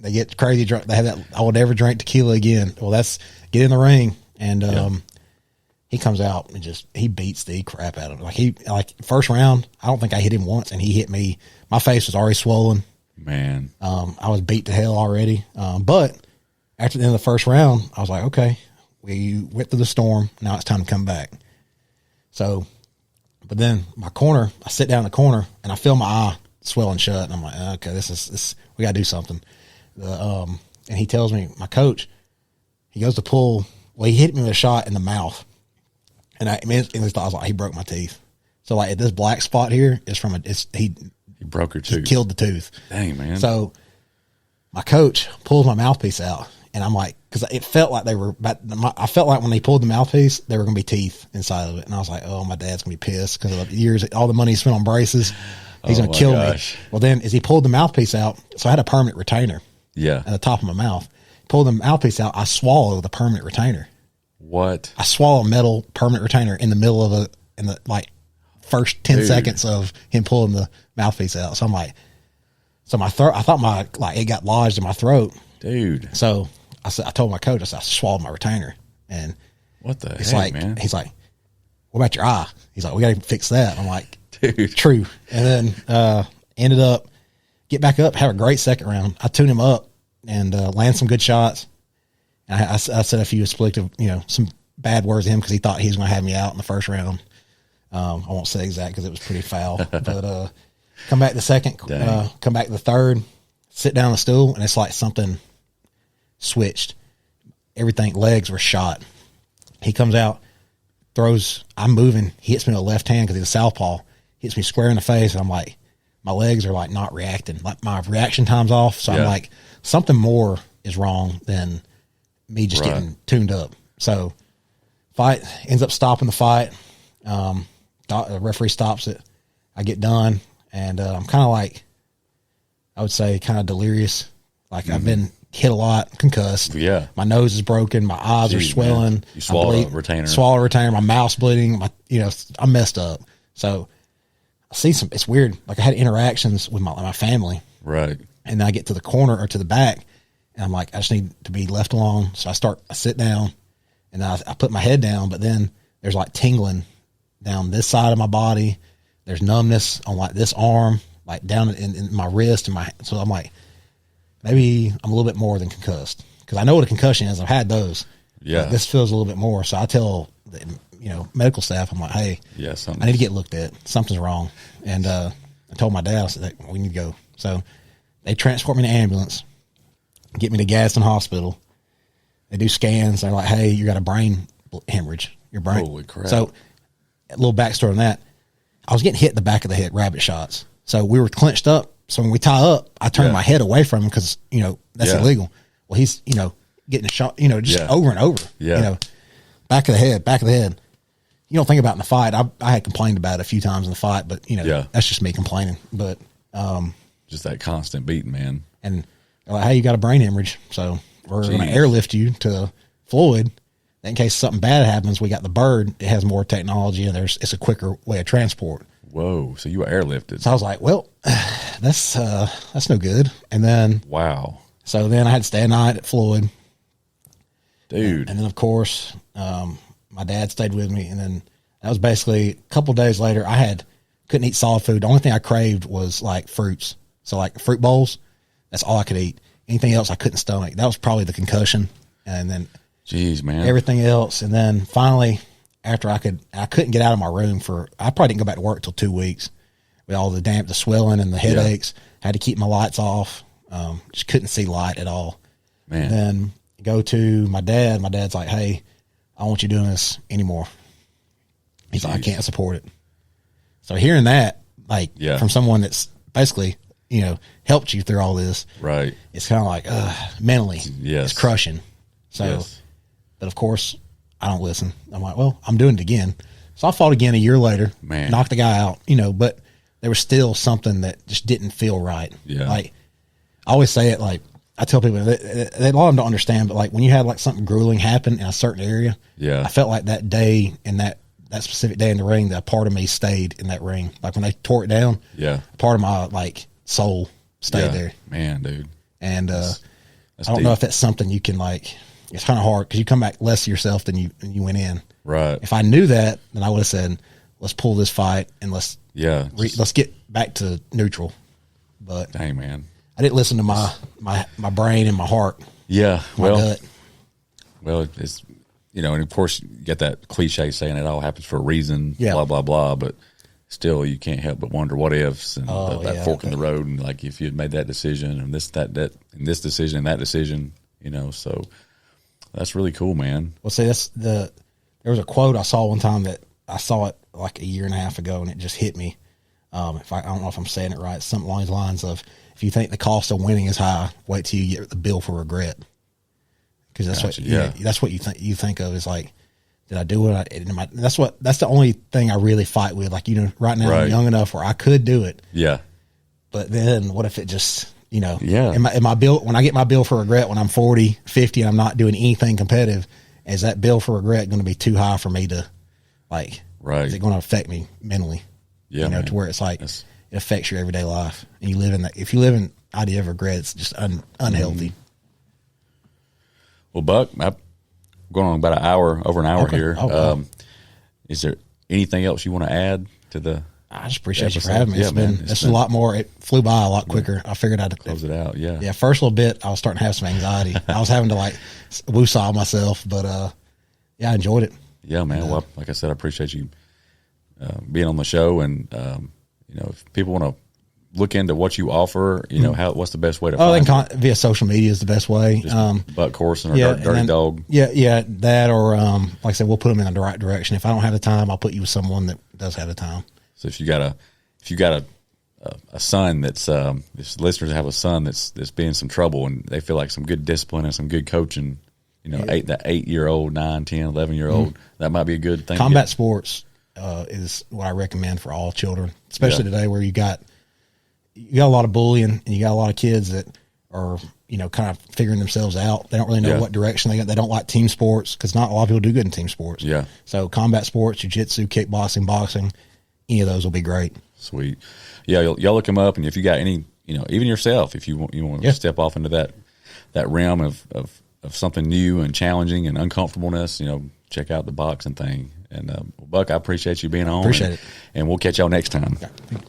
they get crazy drunk. They have that, I will never drink tequila again. Well, that's get in the ring. And, he comes out and he beats the crap out of him. Like first round, I don't think I hit him once and he hit me. My face was already swollen. Man. I was beat to hell already. But after the end of the first round, I was like, okay, we went through the storm. Now it's time to come back. So, but then I sit down in the corner and I feel my eye swelling shut. And I'm like, okay, this we got to do something. And he tells me, my coach, he goes to pull. Well, he hit me with a shot in the mouth. And I was like, he broke my teeth. So like this black spot here is from he broke your tooth. He killed the tooth. Dang, man. So my coach pulls my mouthpiece out and I'm like, cause it felt like I felt like when they pulled the mouthpiece, there were going to be teeth inside of it. And I was like, oh, my dad's going to be pissed because of the years, all the money he spent on braces. He's going to kill me. Well, then as he pulled the mouthpiece out, so I had a permanent retainer. Yeah. At the top of my mouth. Pulled the mouthpiece out. I swallow the permanent retainer. What? I swallow a metal permanent retainer in the middle of in the like first 10 seconds of him pulling the mouthpiece out. So I'm like, my throat, I thought it got lodged in my throat. Dude. So I told my coach, I swallowed my retainer. And what the heck, man? He's like, what about your eye? He's like, we got to fix that. I'm like, dude, true. And then, ended up get back up, have a great second round. I tuned him up and, land some good shots. And I said a few expletive, some bad words to him because he thought he was going to have me out in the first round. I won't say exact because it was pretty foul. But come back the second, come back the third, sit down on the stool, and it's like something switched. Everything, legs were shot. He comes out, I'm moving. He hits me with the left hand because he's a southpaw. Hits me square in the face, and I'm like, my legs are like not reacting. Like my reaction time's off. So I'm like, something more is wrong than me just getting tuned up. So fight ends up stopping the fight. The referee stops it. I get done and, I'm kind of like, I would say kind of delirious. Like I've been hit a lot, concussed. Yeah. My nose is broken. My eyes are swelling. Man. You swallowed a retainer. Swallowed a retainer. My mouth's bleeding. I'm messed up. So I see it's weird. Like I had interactions with my family. Right. And then I get to the corner or to the back and I'm like, I just need to be left alone. So I sit down and I put my head down, but then there's like tingling down this side of my body. There's numbness on like this arm, like down in my wrist and so I'm like, maybe I'm a little bit more than concussed because I know what a concussion is. I've had those. Yeah. Like this feels a little bit more. So I tell the, medical staff, I'm like, hey, I need to get looked at. Something's wrong. And, I told my dad, I said, we need to go. So they transport me in an ambulance, get me to Gadsden Hospital. They do scans. They're like, hey, you got a brain hemorrhage. Your brain. Holy crap. So a little backstory on that. I was getting hit in the back of the head, rabbit shots. So we were clenched up. So when we tie up, I turn my head away from him because, that's illegal. Well, he's, getting a shot, just over and over. Yeah. Back of the head. You don't think about it in the fight. I had complained about it a few times in the fight, but, that's just me complaining. But just that constant beating, man. And they're like, hey, you got a brain hemorrhage. So we're going to airlift you to Floyd. In case something bad happens, we got the bird. It has more technology and it's a quicker way of transport. Whoa. So you were airlifted. So I was like, well, that's no good. And then, wow. So then I had to stay a night at Floyd. Dude. And then of course, my dad stayed with me. And then that was basically a couple of days later. Couldn't eat solid food. The only thing I craved was like fruits. So like fruit bowls, that's all I could eat. Anything else I couldn't stomach. That was probably the concussion. And then, jeez, man, everything else. And then finally, after I couldn't get out of my room I probably didn't go back to work till 2 weeks with all the swelling and the headaches. Had to keep my lights off. Just couldn't see light at all. Man. And then go to my dad. My dad's like, hey, I don't want you doing this anymore. He's like, I can't support it. So hearing that, from someone that's basically, helped you through all this. Right. It's kind of like, mentally, it's crushing. So, but of course I don't listen. I'm like, well, I'm doing it again. So I fought again a year later, knocked the guy out, but there was still something that just didn't feel right. Yeah. Like I always say it, like I tell people they a lot of them don't understand, but like when you had like something grueling happen in a certain area, I felt like that day and that specific day in the ring, that a part of me stayed in that ring. Like when they tore it down, part of my like soul stayed there. Man, dude. And that's I don't know if that's something you can like. It's kind of hard because you come back less of yourself than you went in. Right. If I knew that, then I would have said, "Let's pull this fight and let's get back to neutral." But dang, man, I didn't listen to my brain and my heart. Yeah, gut. Well, it's and of course you get that cliche saying it all happens for a reason. Yeah. Blah blah blah. But still, you can't help but wonder what ifs and that fork in the road, and like if you had made that decision and this decision and that decision, So that's really cool, man. Well, see, there was a quote I saw one time that I saw it like a year and a half ago, and it just hit me. I don't know if I'm saying it right. Something along the lines of, if you think the cost of winning is high, wait till you get the bill for regret. Because that's that's what you think of is like, did I do it? That's the only thing I really fight with. Like, right now I'm young enough where I could do it. Yeah. But then what if it just, am my bill, when I get my bill for regret when I'm 40, 50 and I'm not doing anything competitive, is that bill for regret going to be too high for me to like, is it going to affect me mentally? Yeah, to where it's like it affects your everyday life, and you live in that. If you live in idea of regret, it's just unhealthy. Well, Buck, I'm going on about over an hour here. Is there anything else you want to add to the? I just appreciate you for having me. It's been a lot more. It flew by a lot quicker. I figured I'd close it out. Yeah. Yeah. First little bit, I was starting to have some anxiety. I was having to like woo-saw myself, but I enjoyed it. Yeah, man. Well, like I said, I appreciate you being on the show, and if people want to look into what you offer, what's the best way to find it? Via social media is the best way. Buck Courson or Dirty Dog. Yeah, that or like I said, we'll put them in the right direction. If I don't have the time, I'll put you with someone that does have the time. So if you got a son that's if listeners have a son that's being some trouble and they feel like some good discipline and some good coaching, that 8-year-old, 9, 10, 11-year-old, that might be a good thing. Combat sports is what I recommend for all children, especially today where you got a lot of bullying and you got a lot of kids that are, kind of figuring themselves out. They don't really know what direction they got. They don't like team sports because not a lot of people do good in team sports. Yeah. So combat sports, jiu-jitsu, kickboxing, boxing, any of those will be great. Sweet. Yeah. Y'all look them up. And if you got any, even yourself, if you want to step off into that realm of something new and challenging and uncomfortableness, check out the boxing thing. And Buck, I appreciate you being on. Appreciate it. And we'll catch y'all next time. Okay.